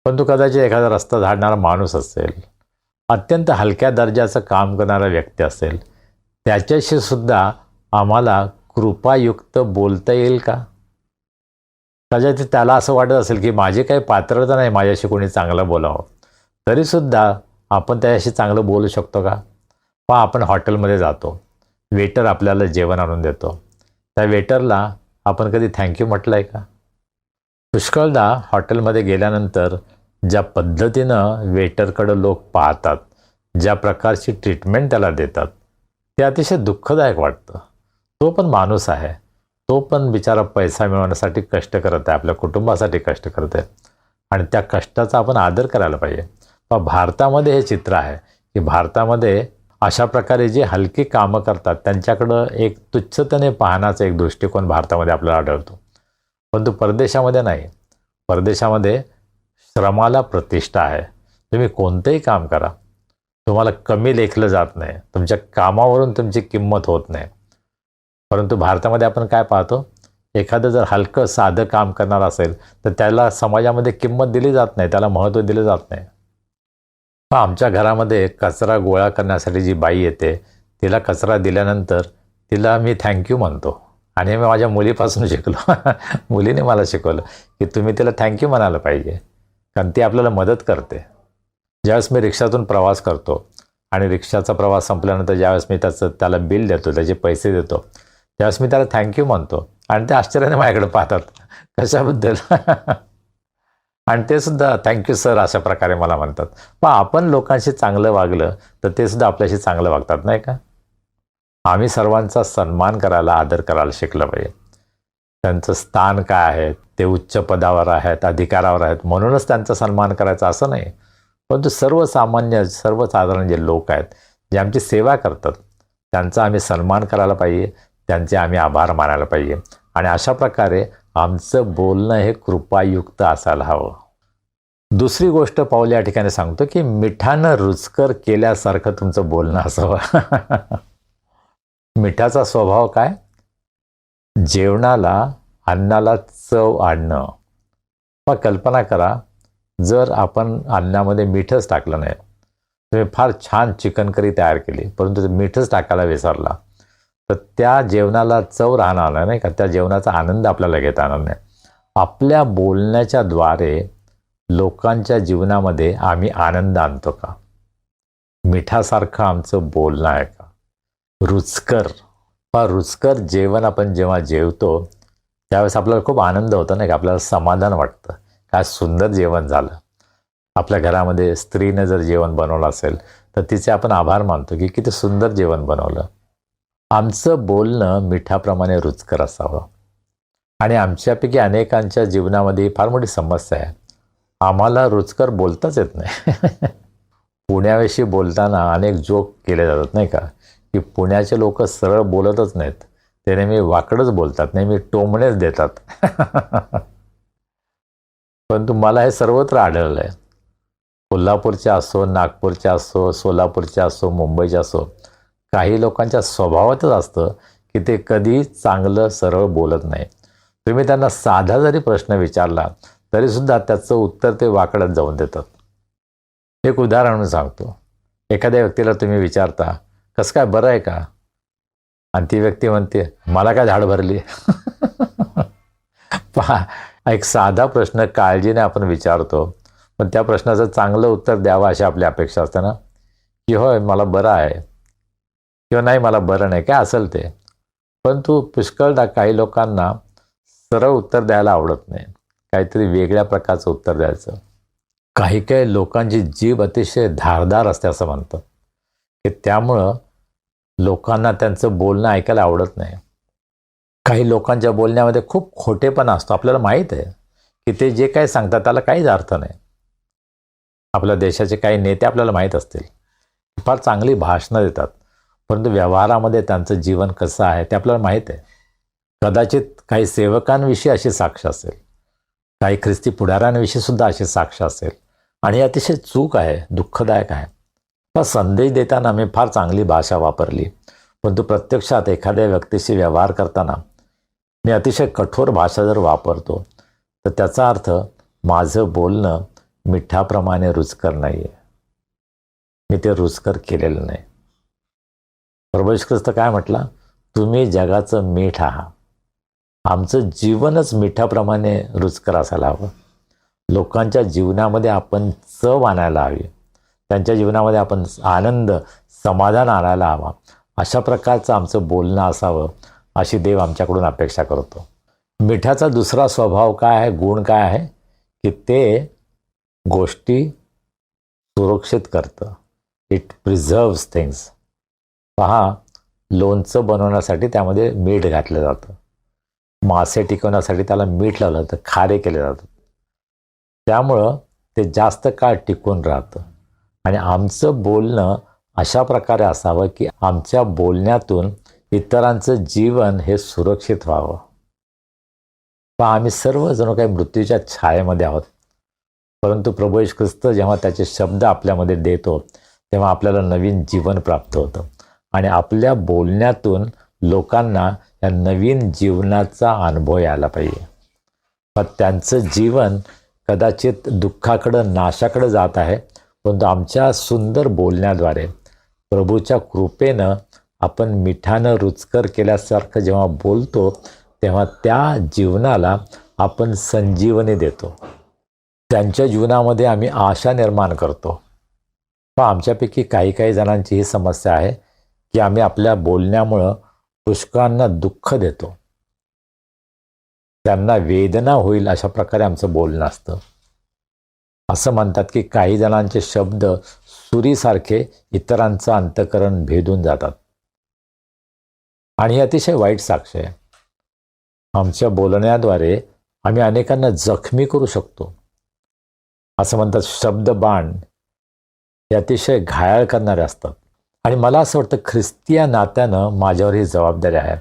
परंतु कदाचित एखादा रस्ता झाडणारा माणूस असेल, अत्यंत हलक्या दर्जाचं काम करणारा व्यक्ती असेल, त्याच्याशी सुद्धा आम्हाला कृपायुक्त बोलता येईल का? कदाचित त्याला असं वाटत असेल की माझी काही पात्रता नाही माझ्याशी कोणी चांगलं बोलावं, तरीसुद्धा आपण त्याच्याशी चांगलं बोलू शकतो का? आपण हॉटेलमध्ये जातो, वेटर आपल्याला जेवण आणून देतो, त्या वेटरला आपण कधी थँक्यू म्हटलं आहे का? पुष्कळदा हॉटेलमध्ये गेल्यानंतर ज्या पद्धतीनं वेटरकडं लोक पाहतात, ज्या प्रकारची ट्रीटमेंट त्याला देतात, ते अतिशय दुःखदायक वाटतं. तो पण माणूस आहे, तो पण बिचारा पैसा मिळवण्यासाठी कष्ट करत आहे, आपल्या कुटुंबासाठी कष्ट करत आहे आणि त्या कष्टाचा आपण आदर करायला पाहिजे. पण भारतामध्ये हे चित्र आहे की भारतामध्ये अशा प्रकारे जे हलकी कामं करतात त्यांच्याकडं एक तुच्छतेने पाहण्याचा एक दृष्टिकोन भारतामध्ये आपल्याला आढळतो, परंतु परदेशामध्ये नाही. परदेशामध्ये श्रमाला प्रतिष्ठा आहे. तुम्ही कोणतंही काम करा, तुम्हाला कमी लेखलं जात नाही, तुमच्या कामावरून तुमची किंमत होत नाही. परंतु भारतामध्ये आपण काय पाहतो, एखादं जर हलकं साधं काम करणार असेल तर त्याला समाजामध्ये किंमत दिली जात नाही, त्याला महत्त्व दिलं जात नाही. आमच्या घरामध्ये कचरा गोळा करण्यासाठी जी बाई येते, तिला कचरा दिल्यानंतर तिला मी थँक्यू म्हणतो. आणि मी माझ्या मुलीपासून शिकलो. मुलीने मला शिकवलं की तुम्ही तिला थँक्यू म्हणायला पाहिजे, कारण ती आपल्याला मदत करते. ज्यावेळेस मी रिक्षातून प्रवास करतो आणि रिक्षाचा प्रवास संपल्यानंतर ज्यावेळेस मी त्याला बिल देतो, त्याचे पैसे देतो, त्यावेळेस मी त्याला थँक्यू म्हणतो. आणि ते आश्चर्याने माझ्याकडे पाहतात, कशाबद्दल. आणि ते सुद्धा थँक्यू सर अशा प्रकारे मला म्हणतात. मग आपण लोकांशी चांगलं वागलं तर ते सुद्धा आपल्याशी चांगलं वागतात, नाही का? आम्ही सर्वांचा सन्मान करायला, आदर करायला शिकलं पाहिजे. त्यांचं स्थान काय आहे, ते उच्च पदावर आहेत, अधिकारावर आहेत म्हणूनच त्यांचा सन्मान करायचा असं नाही. परंतु सर्वसामान्य, सर्वसाधारण जे लोक आहेत, जे आमची सेवा करतात, त्यांचा आम्ही सन्मान करायला पाहिजे, त्यांचे आम्ही आभार मानायला पाहिजे. आणि अशा प्रकारे आमचं बोलणं हे कृपायुक्त असायला हवं. दुसरी गोष्ट पाऊल या ठिकाणी सांगतो की मिठानं रुचकर केल्यासारखं तुमचं बोलणं असावं. मिठाचा स्वभाव काय? जेवणाला, अन्नाला चव आणणं. मग कल्पना करा, जर आपण अन्नामध्ये मीठच टाकलं नाही, तुम्ही फार छान चिकन करी तयार केली परंतु मीठच टाकायला विसरला, तर त्या जेवणाला चव राहणार नाही का? त्या जेवणाचा आनंद आपल्याला घेता येणार नाही. आपल्या बोलण्याच्या द्वारे लोकांच्या जीवनामध्ये आम्ही आनंद आणतो का? मिठासारखं आमचं बोलणं आहे का? रुचकर. रुचकर जेवण आपण जेव्हा जेवतो त्यावेळेस आपल्याला खूप आनंद होतो नाही का? आपल्याला समाधान वाटतं, काय सुंदर जेवण झालं. आपल्या घरामध्ये स्त्रीने जर जेवण बनवलं असेल तर तिचे आपण आभार मानतो की किती सुंदर जेवण बनवलं. आमचं बोलणं मिठाप्रमाणे रुचकर असावं. आणि आमच्यापैकी अनेकांच्या जीवनामध्ये फार मोठी समस्या आहे, आम्हाला रुचकर बोलताच येत नाही. पुण्याविषयी बोलताना अनेक जोक केले जातात नाही का, की पुण्याचे लोक सरळ बोलतच नाहीत, ते नेहमी वाकडच बोलतात, नेहमी टोमणेच देतात. परंतु मला हे सर्वत्र आढळलं आहे. कोल्हापूरचे असो, नागपूरचे असो, सोलापूरचे असो, मुंबईचे असो, काही लोकांच्या स्वभावातच असतं की ते कधी चांगलं सरळ बोलत नाही. तुम्ही त्यांना साधा जरी प्रश्न विचारला तरीसुद्धा त्याचं उत्तर ते वाकडत जाऊन देतात. एक उदाहरण म्हणून सांगतो. एखाद्या व्यक्तीला तुम्ही विचारता, कसं काय, बरं आहे का? आणि ती व्यक्ती म्हणते, मला काय झाड भरली. पहा, एक साधा प्रश्न काळजीने आपण विचारतो, पण त्या प्रश्नाचं चांगलं उत्तर द्यावं अशी आपली अपेक्षा असते ना, की होय मला बरं आहे किंवा नाही मला बरं नाही, काय असेल ते. परंतु पुष्कळदा काही लोकांना सरळ उत्तर द्यायला आवडत नाही, काहीतरी वेगळ्या प्रकारचं उत्तर द्यायचं. काही लोकांची जीभ अतिशय धारदार असते असं म्हणतात, की त्यामुळं लोकांना त्यांचं बोलणं ऐकायला आवडत नाही. काही लोकांच्या बोलण्यामध्ये खूप खोटेपणा असतो. आपल्याला माहीत आहे की ते जे काही सांगतात त्याला काहीच अर्थ नाही. आपल्या देशाचे काही नेते आपल्याला माहीत असतील, फार चांगली भाषणं देतात, परंतु व्यवहारामध्ये त्यांचं जीवन कसं आहे ते आपल्याला माहीत आहे. कदाचित काही सेवकांविषयी अशी साक्ष असेल, काही ख्रिस्ती पुढाऱ्यांविषयी सुद्धा अशी साक्ष असेल, आणि ही अतिशय चूक आहे, दुःखदायक आहे. पण संदेश देताना मी फार चांगली भाषा वापरली, परंतु प्रत्यक्षात एखाद्या व्यक्तीशी व्यवहार करताना मी अतिशय कठोर भाषा जर वापरतो तर त्याचा अर्थ माझं बोलणं मिठाप्रमाणे रुचकर नाही आहे, मी ते रुचकर केलेलं नाही. प्रभू येशू ख्रिस्त काय म्हटलं? तुम्ही जगाचं मीठ आहात. आमचं जीवनच मिठाप्रमाणे रुचकर असायला हवं. लोकांच्या जीवनामध्ये आपण चव आणायला हवी, त्यांच्या जीवनामध्ये आपण आनंद, समाधान आणायला हवा. अशा प्रकारचं आमचं बोलणं असावं अशी देव आमच्याकडून अपेक्षा करतो. मिठाचा दुसरा स्वभाव काय आहे, गुण काय आहे, की ते गोष्टी सुरक्षित करतं. It preserves things. पहा, लोणचं बनवण्यासाठी त्यामध्ये मीठ घातलं जातं, मासे टिकवण्यासाठी त्याला मीठ लावलं जातं, खारे केले जातात, त्यामुळं ते जास्त काळ टिकून राहतं. आणि आमचं बोलणं अशा प्रकारे असावं की आमच्या बोलण्यातून इतरांचं जीवन हे सुरक्षित व्हावं. पण आम्ही सर्व जणू काही मृत्यूच्या छायेमध्ये आहोत, परंतु प्रभू येशू ख्रिस्त जेव्हा त्याचे शब्द आपल्यामध्ये देतो तेव्हा आपल्याला नवीन जीवन प्राप्त होतं. आणि आपल्या बोलण्यातून लोकांना या नवीन जीवनाचा अनुभव यायला पाहिजे. मग त्यांचं जीवन कदाचित दुःखाकडं नाशाकडं जात आहे, परंतु आमच्या सुंदर बोलण्याद्वारे प्रभूच्या कृपेनं आपण मिठानं रुचकर केल्यासारखं जेव्हा बोलतो तेव्हा त्या जीवनाला आपण संजीवनी देतो. त्यांच्या जीवनामध्ये आम्ही आशा निर्माण करतो. पण आमच्यापैकी काही जणांची ही समस्या आहे की आम्ही आपल्या बोलण्यामुळं पुष्कळांना दुःख देतो, त्यांना वेदना होईल अशा प्रकारे आमचं बोलणं असतं. असं म्हणतात की काही जणांचे शब्द सुरीसारखे इतरांचं अंतःकरण भेदून जातात, आणि हे अतिशय वाईट साक्ष आहे. आमच्या बोलण्याद्वारे आम्ही अनेकांना जखमी करू शकतो. असं म्हणतात शब्द बाण हे अतिशय घायाळ करणारे असतात. आणि मला असं वाटतं ख्रिस्ती नात्यानं माझ्यावर ही जबाबदारी आहे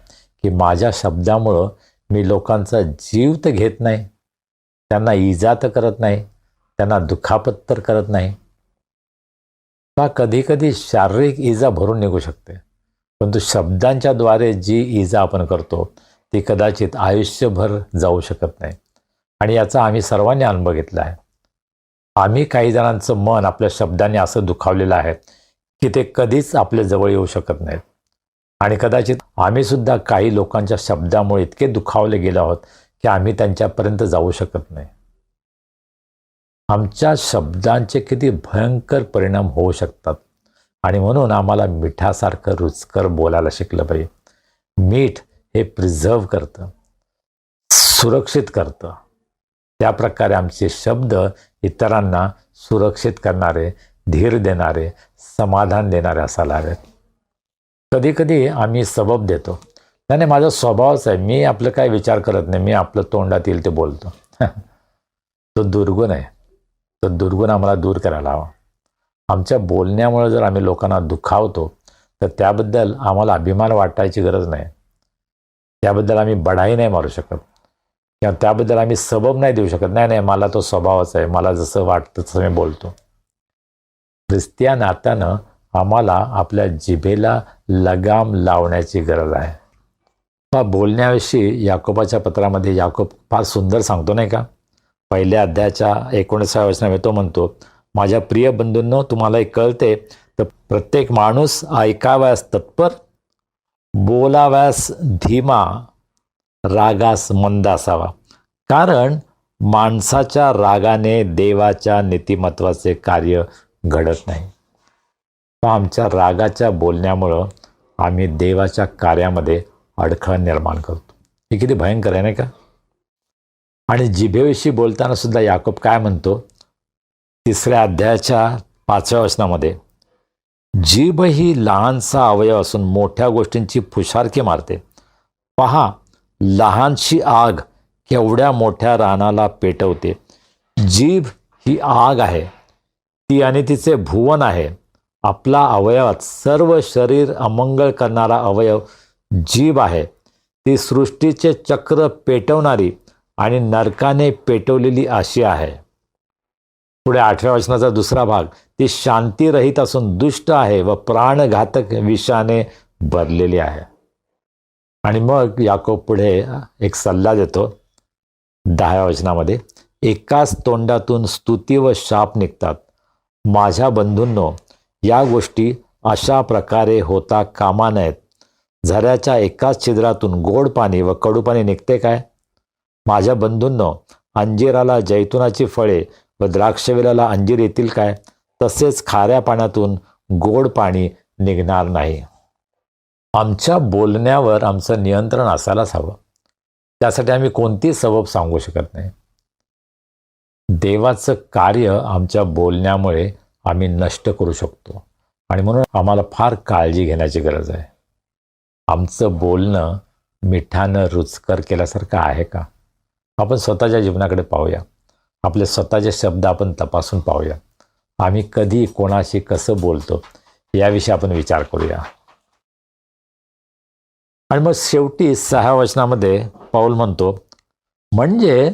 की माझ्या शब्दामुळं मी लोकांचा जीव तर घेत नाही, त्यांना इजा तर करत नाही, त्यांना दुखापत तर करत नाही. का कधी शारीरिक इजा भरून निघू शकते, परंतु शब्दांच्या द्वारे जी इजा आपण करतो ती कदाचित आयुष्यभर जाऊ शकत नाही. आणि याचा आम्ही सर्वांनी अनुभव घेतला आहे. आम्ही काही जणांचं मन आपल्या शब्दांनी असं दुखावलेलं आहे की ते कधीच आपल्या जवळ येऊ शकत नाहीत. आणि कदाचित आम्ही सुद्धा काही लोकांच्या शब्दामुळे इतके दुखावले गेलो आहोत की आम्ही त्यांच्यापर्यंत जाऊ शकत नाही. आमच्या शब्दांचे किती भयंकर परिणाम होऊ शकतात. आणि म्हणून आम्हाला मिठासारखं रुचकर बोलायला शिकलं पाहिजे. मीठ हे प्रिझर्व करतं, सुरक्षित करतं. त्या प्रकारे आमचे शब्द इतरांना सुरक्षित करणारे, धीर देणारे, समाधान देणारे असायला हवेत. कधी आम्ही सबब देतो, नाही माझा स्वभावच आहे, मी आपलं काय विचार करत नाही, मी आपलं तोंडात येईल ते बोलतो. तो दुर्गुण आहे. तो दुर्गुण आम्हाला दूर करायला हवा. आमच्या बोलण्यामुळे जर आम्ही लोकांना दुखावतो तर त्याबद्दल आम्हाला अभिमान वाटायची गरज नाही. त्याबद्दल आम्ही बढाई नाही मारू शकत किंवा त्याबद्दल आम्ही सबब नाही देऊ शकत. नाही मला तो स्वभावच आहे, मला जसं वाटतं तसं मी बोलतो. ख्रिस्ती नात्यानं आम्हाला आपल्या जिभेला लगाम लावण्याची गरज आहे. बोलण्याविषयी याकोबाच्या पत्रामध्ये याकोब फार सुंदर सांगतो नाही का. पहिल्या अध्यायाच्या 19व्या वचनामध्ये तो म्हणतो, माझ्या प्रिय बंधूंनो तुम्हाला एक कळते तर प्रत्येक माणूस ऐकाव्यास तत्पर, बोलाव्यास धीमा, रागास मंद असावा, कारण माणसाच्या रागाने देवाच्या नीतिमत्वाचे कार्य घडत नाही. आमच्या रागाच्या बोलण्यामुळं आम्ही देवाच्या कार्यामध्ये अडखळ निर्माण करतो. हे किती भयंकर आहे नाही का. आणि जिभेविषयी बोलताना सुद्धा याकोब काय म्हणतो 3ऱ्या अध्यायाच्या 5व्या वचनामध्ये, जीभ ही लहानसा अवयव असून मोठ्या गोष्टींची फुशारकी मारते. पहा लहानशी आग केवढ्या मोठ्या रानाला पेटवते. जीभ ही आग आहे ती आणि तिचे भुवन आहे. आपला अवयवात सर्व शरीर अमंगळ करणारा अवयव जीभ आहे. ती सृष्टीचे चक्र पेटवणारी आणि नरकाने पेटवलेली अशी आहे. पुढे 8व्या वचनाचा दुसरा भाग, ती शांतीरहित असून दुष्ट आहे व प्राणघातक विषाने भरलेली आहे. आणि मग याकोब पुढे एक सल्ला देतो 10व्या वचनामध्ये, एकाच तोंडातून स्तुती व शाप निघतात. माझ्या बंधूंनो या गोष्टी अशा प्रकारे होता कामा नयेत. झऱ्याच्या एकाच छिद्रातून गोड पाणी व कडू पाणी निघते काय. माझ्या बंधूंनो अंजिराला जैतुनाची फळे व द्राक्षवेलाला अंजीर येतील काय. तसेच खाऱ्या पाण्यातून गोड पाणी निघणार नाही. आमच्या बोलण्यावर आमचं नियंत्रण असायलाच हवं. त्यासाठी आम्ही कोणतीही सबब सांगू शकत नाही. देवाचं कार्य आमच्या बोलण्यामुळे आम्ही नष्ट करू शकतो आणि म्हणून आम्हाला फार काळजी घेण्याची गरज आहे. आमचं बोलणं मिठानं रुचकर केल्यासारखं आहे का. आपण स्वतःच्या जीवनाकडे पाहूया. आपले स्वतःचे शब्द आपण तपासून पाहूया. आम्ही कधी कोणाशी कसं बोलतो याविषयी आपण विचार करूया. आणि मग शेवटी 6व्या वचनामध्ये पाऊल म्हणतो, म्हणजे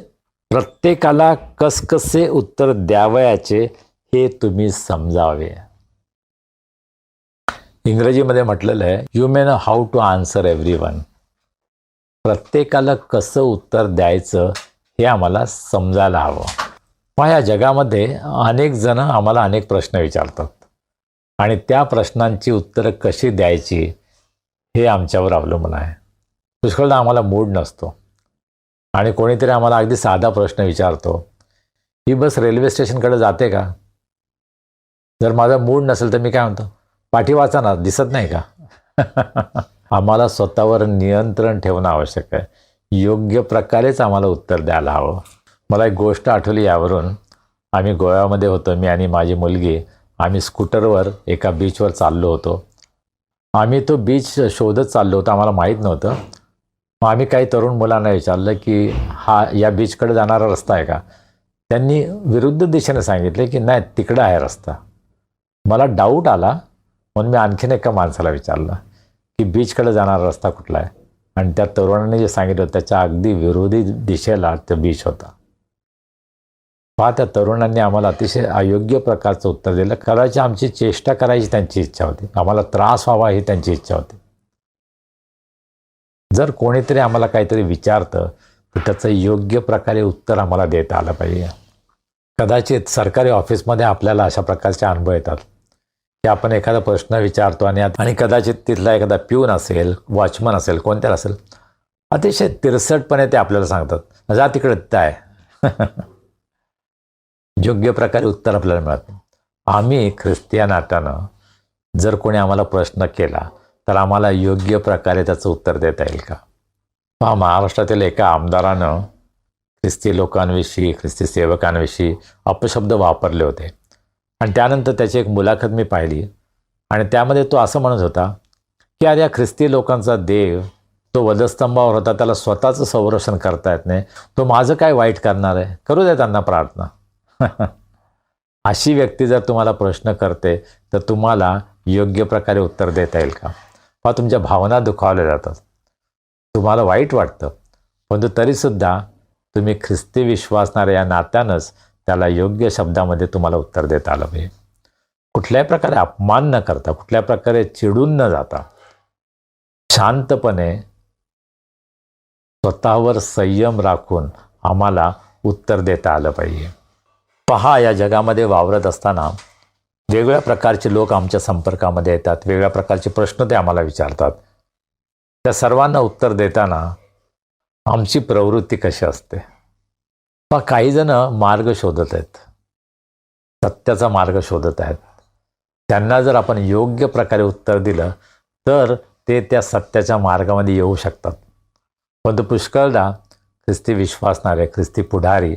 प्रत्येकाला कसकसे उत्तर द्यावयाचे हे तुम्ही समजावे. इंग्रजीमध्ये म्हटलेलं आहे, you may know how to answer everyone. प्रत्येकाला कसं उत्तर द्यायचं हे आम्हाला समजायला हवं. मग या जगामध्ये अनेक जण आम्हाला अनेक प्रश्न विचारतात आणि त्या प्रश्नांची उत्तरं कशी द्यायची हे आमच्यावर अवलंबून आहे. पुष्कळदा आम्हाला मूड नसतो आणि कोणीतरी आम्हाला अगदी साधा प्रश्न विचारतो, ही बस रेल्वे स्टेशनकडे जाते का? जर माझा मूड नसेल तर मी काय म्हणतो, पाठी वाचा ना, दिसत नाही का? आम्हाला स्वतःवर नियंत्रण ठेवणं आवश्यक आहे. योग्य प्रकारेच आम्हाला उत्तर द्यायला हवं. मला एक गोष्ट आठवली यावरून. आम्ही गोव्यामध्ये होतो, मी आणि माझी मुलगी. आम्ही स्कूटरवर एका बीचवर चाललो होतो. आम्ही तो बीच शोधत चाललो होतो, आम्हाला माहीत नव्हतं. मग आम्ही काही तरुण मुलांना विचारलं की या बीचकडे जाणारा रस्ता आहे का? त्यांनी विरुद्ध दिशेने सांगितले की नाही, तिकडं आहे रस्ता. मला डाऊट आला, म्हणून मी आणखीन एका माणसाला विचारलं की बीचकडे जाणारा रस्ता कुठला आहे? आणि त्या तरुणाने जे सांगितलं त्याच्या अगदी विरोधी दिशेला ते बीच होता. पहा, त्या तरुणांनी आम्हाला अतिशय अयोग्य प्रकारचं उत्तर दिलं. कदाचित आमची चेष्टा करायची त्यांची इच्छा होती, आम्हाला त्रास व्हावा ही त्यांची इच्छा होती. जर कोणीतरी आम्हाला काहीतरी विचारतं तर त्याचं योग्य प्रकारे उत्तर आम्हाला देता आलं पाहिजे. कदाचित सरकारी ऑफिसमध्ये आपल्याला अशा प्रकारचे अनुभव येतात की आपण एखादा प्रश्न विचारतो आणि कदाचित तिथला एखादा प्यून असेल, वॉचमन असेल, कोणत्या असेल, अतिशय तिरसटपणे ते आपल्याला सांगतात, जा तिकडे काय. योग्य प्रकारे उत्तर आपल्याला मिळत नाही. आम्ही ख्रिस्ती नात्यानं जर कोणी आम्हाला प्रश्न केला तर आम्हाला योग्य प्रकारे त्याचं उत्तर देता येईल का? पहा, महाराष्ट्रातील एका आमदारानं ख्रिस्ती लोकांविषयी, ख्रिस्ती सेवकांविषयी अपशब्द वापरले होते आणि त्यानंतर त्याची एक मुलाखत मी पाहिली आणि त्यामध्ये तो असं म्हणत होता की अरे, या ख्रिस्ती लोकांचा देव तो वधस्तंभावर होता, त्याला स्वतःचं संरक्षण करता येत नाही, तो माझं काय वाईट करणार आहे? करू दे त्यांना प्रार्थना. अशी व्यक्ती जर तुम्हाला प्रश्न करते तर तुम्हाला योग्य प्रकारे उत्तर देता येईल का? पहा, तुमच्या भावना दुखावल्या जातात, तुम्हाला वाईट वाटतं, परंतु तरीसुद्धा तुम्ही ख्रिस्ती विश्वासणाऱ्या या नात्यानंच त्याला योग्य शब्दामध्ये तुम्हाला उत्तर देता आलं पाहिजे. कुठल्याही प्रकारे अपमान न करता, कुठल्या प्रकारे चिडून न जाता, शांतपणे स्वतःवर संयम राखून आम्हाला उत्तर देता आलं पाहिजे. पहा, या जगामध्ये वावरत असताना वेगवेगळ्या प्रकारचे लोक आमच्या संपर्कामध्ये येतात, वेगवेगळ्या प्रकारचे प्रश्न ते आम्हाला विचारतात. त्या सर्वांना उत्तर देताना आमची प्रवृत्ती कशी असते? पहा, काही जण मार्ग शोधत आहेत, सत्याचा मार्ग शोधत आहेत. त्यांना जर आपण योग्य प्रकारे उत्तर दिलं तर ते त्या सत्याच्या मार्गामध्ये येऊ शकतात. परंतु पुष्कळदा ख्रिस्ती विश्वासणारे, ख्रिस्ती पुढारी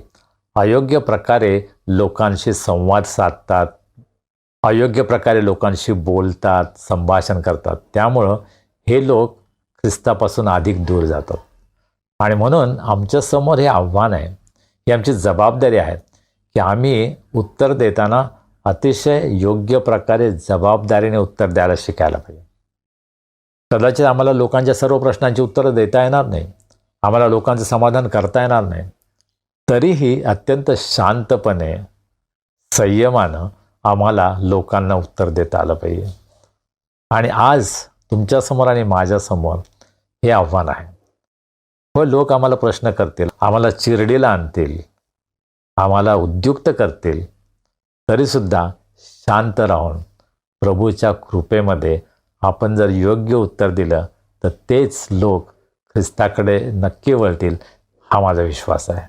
अयोग्य प्रकारे लोकांशी संवाद साधतात, अयोग्य प्रकारे लोकांशी बोलतात, संभाषण करतात. त्यामुळं हे लोक ख्रिस्तापासून अधिक दूर जातात. आणि म्हणून आमच्यासमोर हे आव्हान आहे, ही आमची जबाबदारी आहे की आम्ही उत्तर देताना अतिशय योग्य प्रकारे जबाबदारीने उत्तर द्यायला शिकायला पाहिजे. कदाचित आम्हाला लोकांच्या सर्व प्रश्नांची उत्तरं देता येणार नाही, आम्हाला लोकांचं समाधान करता येणार नाही, तरीही अत्यंत शांतपणे, संयमानं आम्हाला लोकांना उत्तर देता आलं पाहिजे. आणि आज तुमच्यासमोर आणि माझ्यासमोर हे आव्हान आहे. व लोक आम्हाला प्रश्न करतील, आम्हाला चिरडीला आणतील, आम्हाला उद्युक्त करतील, तरीसुद्धा शांत राहून प्रभूच्या कृपेमध्ये आपण जर योग्य उत्तर दिलं तर तेच लोक ख्रिस्ताकडे नक्की वळतील, हा माझा विश्वास आहे.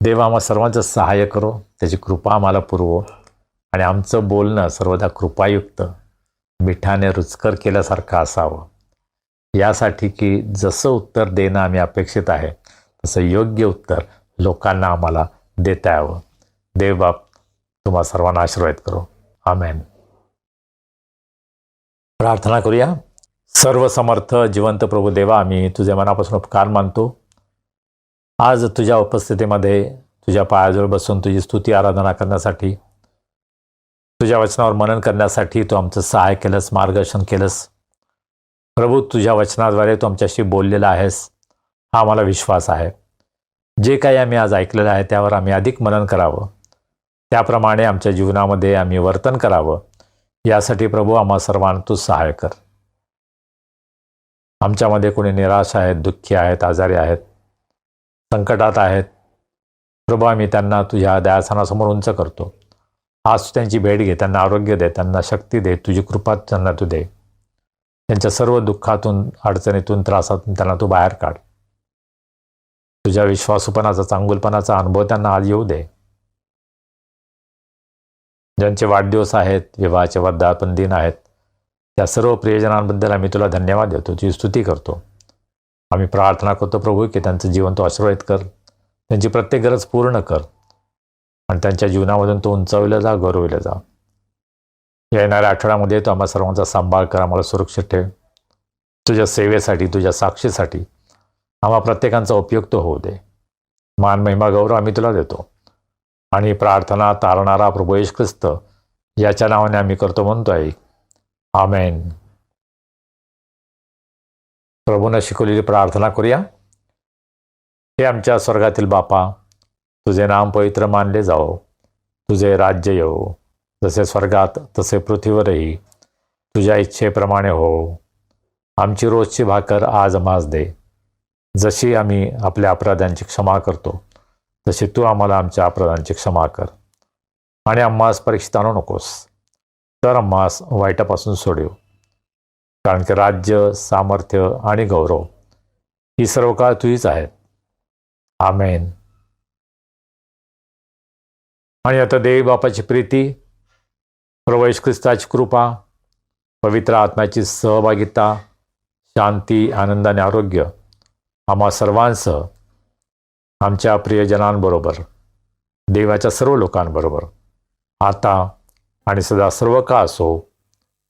देव आम्हा सर्वांचं सहाय्य करो, त्याची कृपा आम्हाला पुरवो आणि आमचं बोलणं सर्वदा कृपायुक्त, मिठाने रुचकर केल्यासारखं असावं. यासाठी की जसं उत्तर देणं आम्ही अपेक्षित आहे तसं योग्य उत्तर लोकांना आम्हाला देता यावं. देव बाप तुम्हा सर्वांना आशीर्वाद करो. आमेन. प्रार्थना करूया. सर्व समर्थ जिवंत प्रभू देवा, आम्ही तुझे मनापासून उपकार मानतो. आज तुझ्या उपस्थितीमध्ये तुझ्या पायाजवळ बसून तुझी स्तुती आराधना करण्यासाठी, तुझ्या वचनावर मनन करण्यासाठी तू आमचं सहाय्य केलंस, मार्गदर्शन केलंस. प्रभू, तुझ्या वचनाद्वारे तू आमच्याशी बोललेला आहेस, हा आम्हाला विश्वास आहे. जे काही आम्ही आज ऐकलेलं आहे त्यावर आम्ही अधिक मनन करावं, त्याप्रमाणे आमच्या जीवनामध्ये आम्ही वर्तन करावं. यासाठी प्रभू आम्हा सर्वांना तू सहाय्य कर. आमच्यामध्ये कोणी निराश आहेत, दुःखी आहेत, आजारी आहेत, संकटात आहेत, प्रभू आम्ही त्यांना तुझ्या दयासनासमोर उंच करतो. आज तू त्यांची भेट घे, त्यांना आरोग्य दे, त्यांना शक्ती दे, तुझी कृपा त्यांना तू दे. त्यांच्या सर्व दुःखातून, अडचणीतून, त्रासातून त्यांना तू बाहेर काढ. तुझ्या विश्वासूपणाचा, चांगुलपणाचा अनुभव त्यांना आज येऊ दे. ज्यांचे वाढदिवस आहेत, विवाहाचे वर्धापन दिन आहेत, त्या सर्व प्रियजनांबद्दल आम्ही तुला धन्यवाद देतो, तुझी स्तुती करतो. आम्ही प्रार्थना करतो प्रभू की त्यांचं जीवन तू आशीर्वादित कर, त्यांची प्रत्येक गरज पूर्ण कर आणि त्यांच्या जीवनामधून तो उंचावलं जा, गौरवलं जा. येणाऱ्या आठवड्यामध्ये तू आम्हा सर्वांचा सांभाळ कर, आम्हाला सुरक्षित ठेव. तुझ्या सेवेसाठी, तुझ्या साक्षीसाठी आम्हा प्रत्येकांचा उपयोग तो होऊ दे. मान, महिमा, गौरव आम्ही तुला देतो आणि प्रार्थना तारणारा प्रभू येशू ख्रिस्त याच्या नावाने आम्ही करतो म्हणतोय, आमेन. प्रभूनं शिकवलेली प्रार्थना करूया. हे आमच्या स्वर्गातील बापा, तुझे नाम पवित्र मानले जाओ, तुझे राज्य येवो, जसे स्वर्गात तसे पृथ्वीवरही तुझ्या इच्छेप्रमाणे हो. आमची रोजची भाकर आज आम्हास दे, जशी आम्ही आपल्या अपराधांची क्षमा करतो तशी तू आम्हाला आमच्या अपराधांची क्षमा कर. आणि आम्हास परीक्षित आणू नकोस, तर आम्हास वाईटापासून सोडव. कारण की राज्य, सामर्थ्य आणि गौरव ही सर्व काळ तुझीच आहेत. आमेन. आणि आता देवी बापाची प्रीती, प्रभू येशू ख्रिस्ताची कृपा, पवित्र आत्म्याची सहभागिता, शांती, आनंद आणि आरोग्य आम्हा सर्वांसह आमच्या प्रियजनांबरोबर, देवाच्या सर्व लोकांबरोबर आता आणि सदा सर्व काळ असो.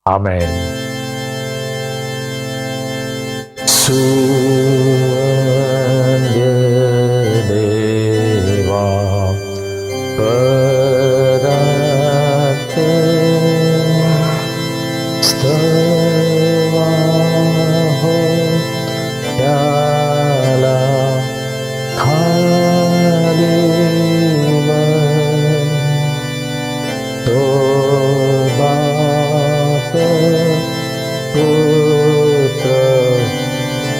आमेन. देवा स्तवा हो त्याला तो बाप पुत्र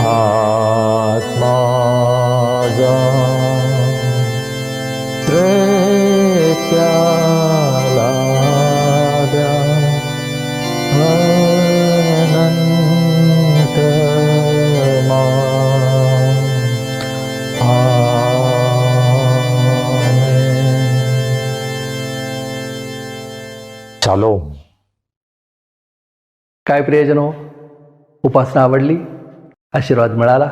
आत्मा जा त्रेत्याला द्या अनंत शालोम. काय प्रियजनो, उपासना आवडली, आशीर्वाद मिळाला?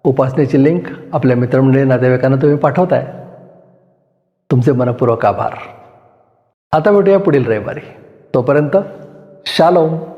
उपासनेची लिंक आपल्या मित्रमंडळी, नातेवाईकांना तुम्ही पाठवताय, तुमचे मनपूर्वक आभार. आता भेटूया पुढील रविवारी. तोपर्यंत शालोम.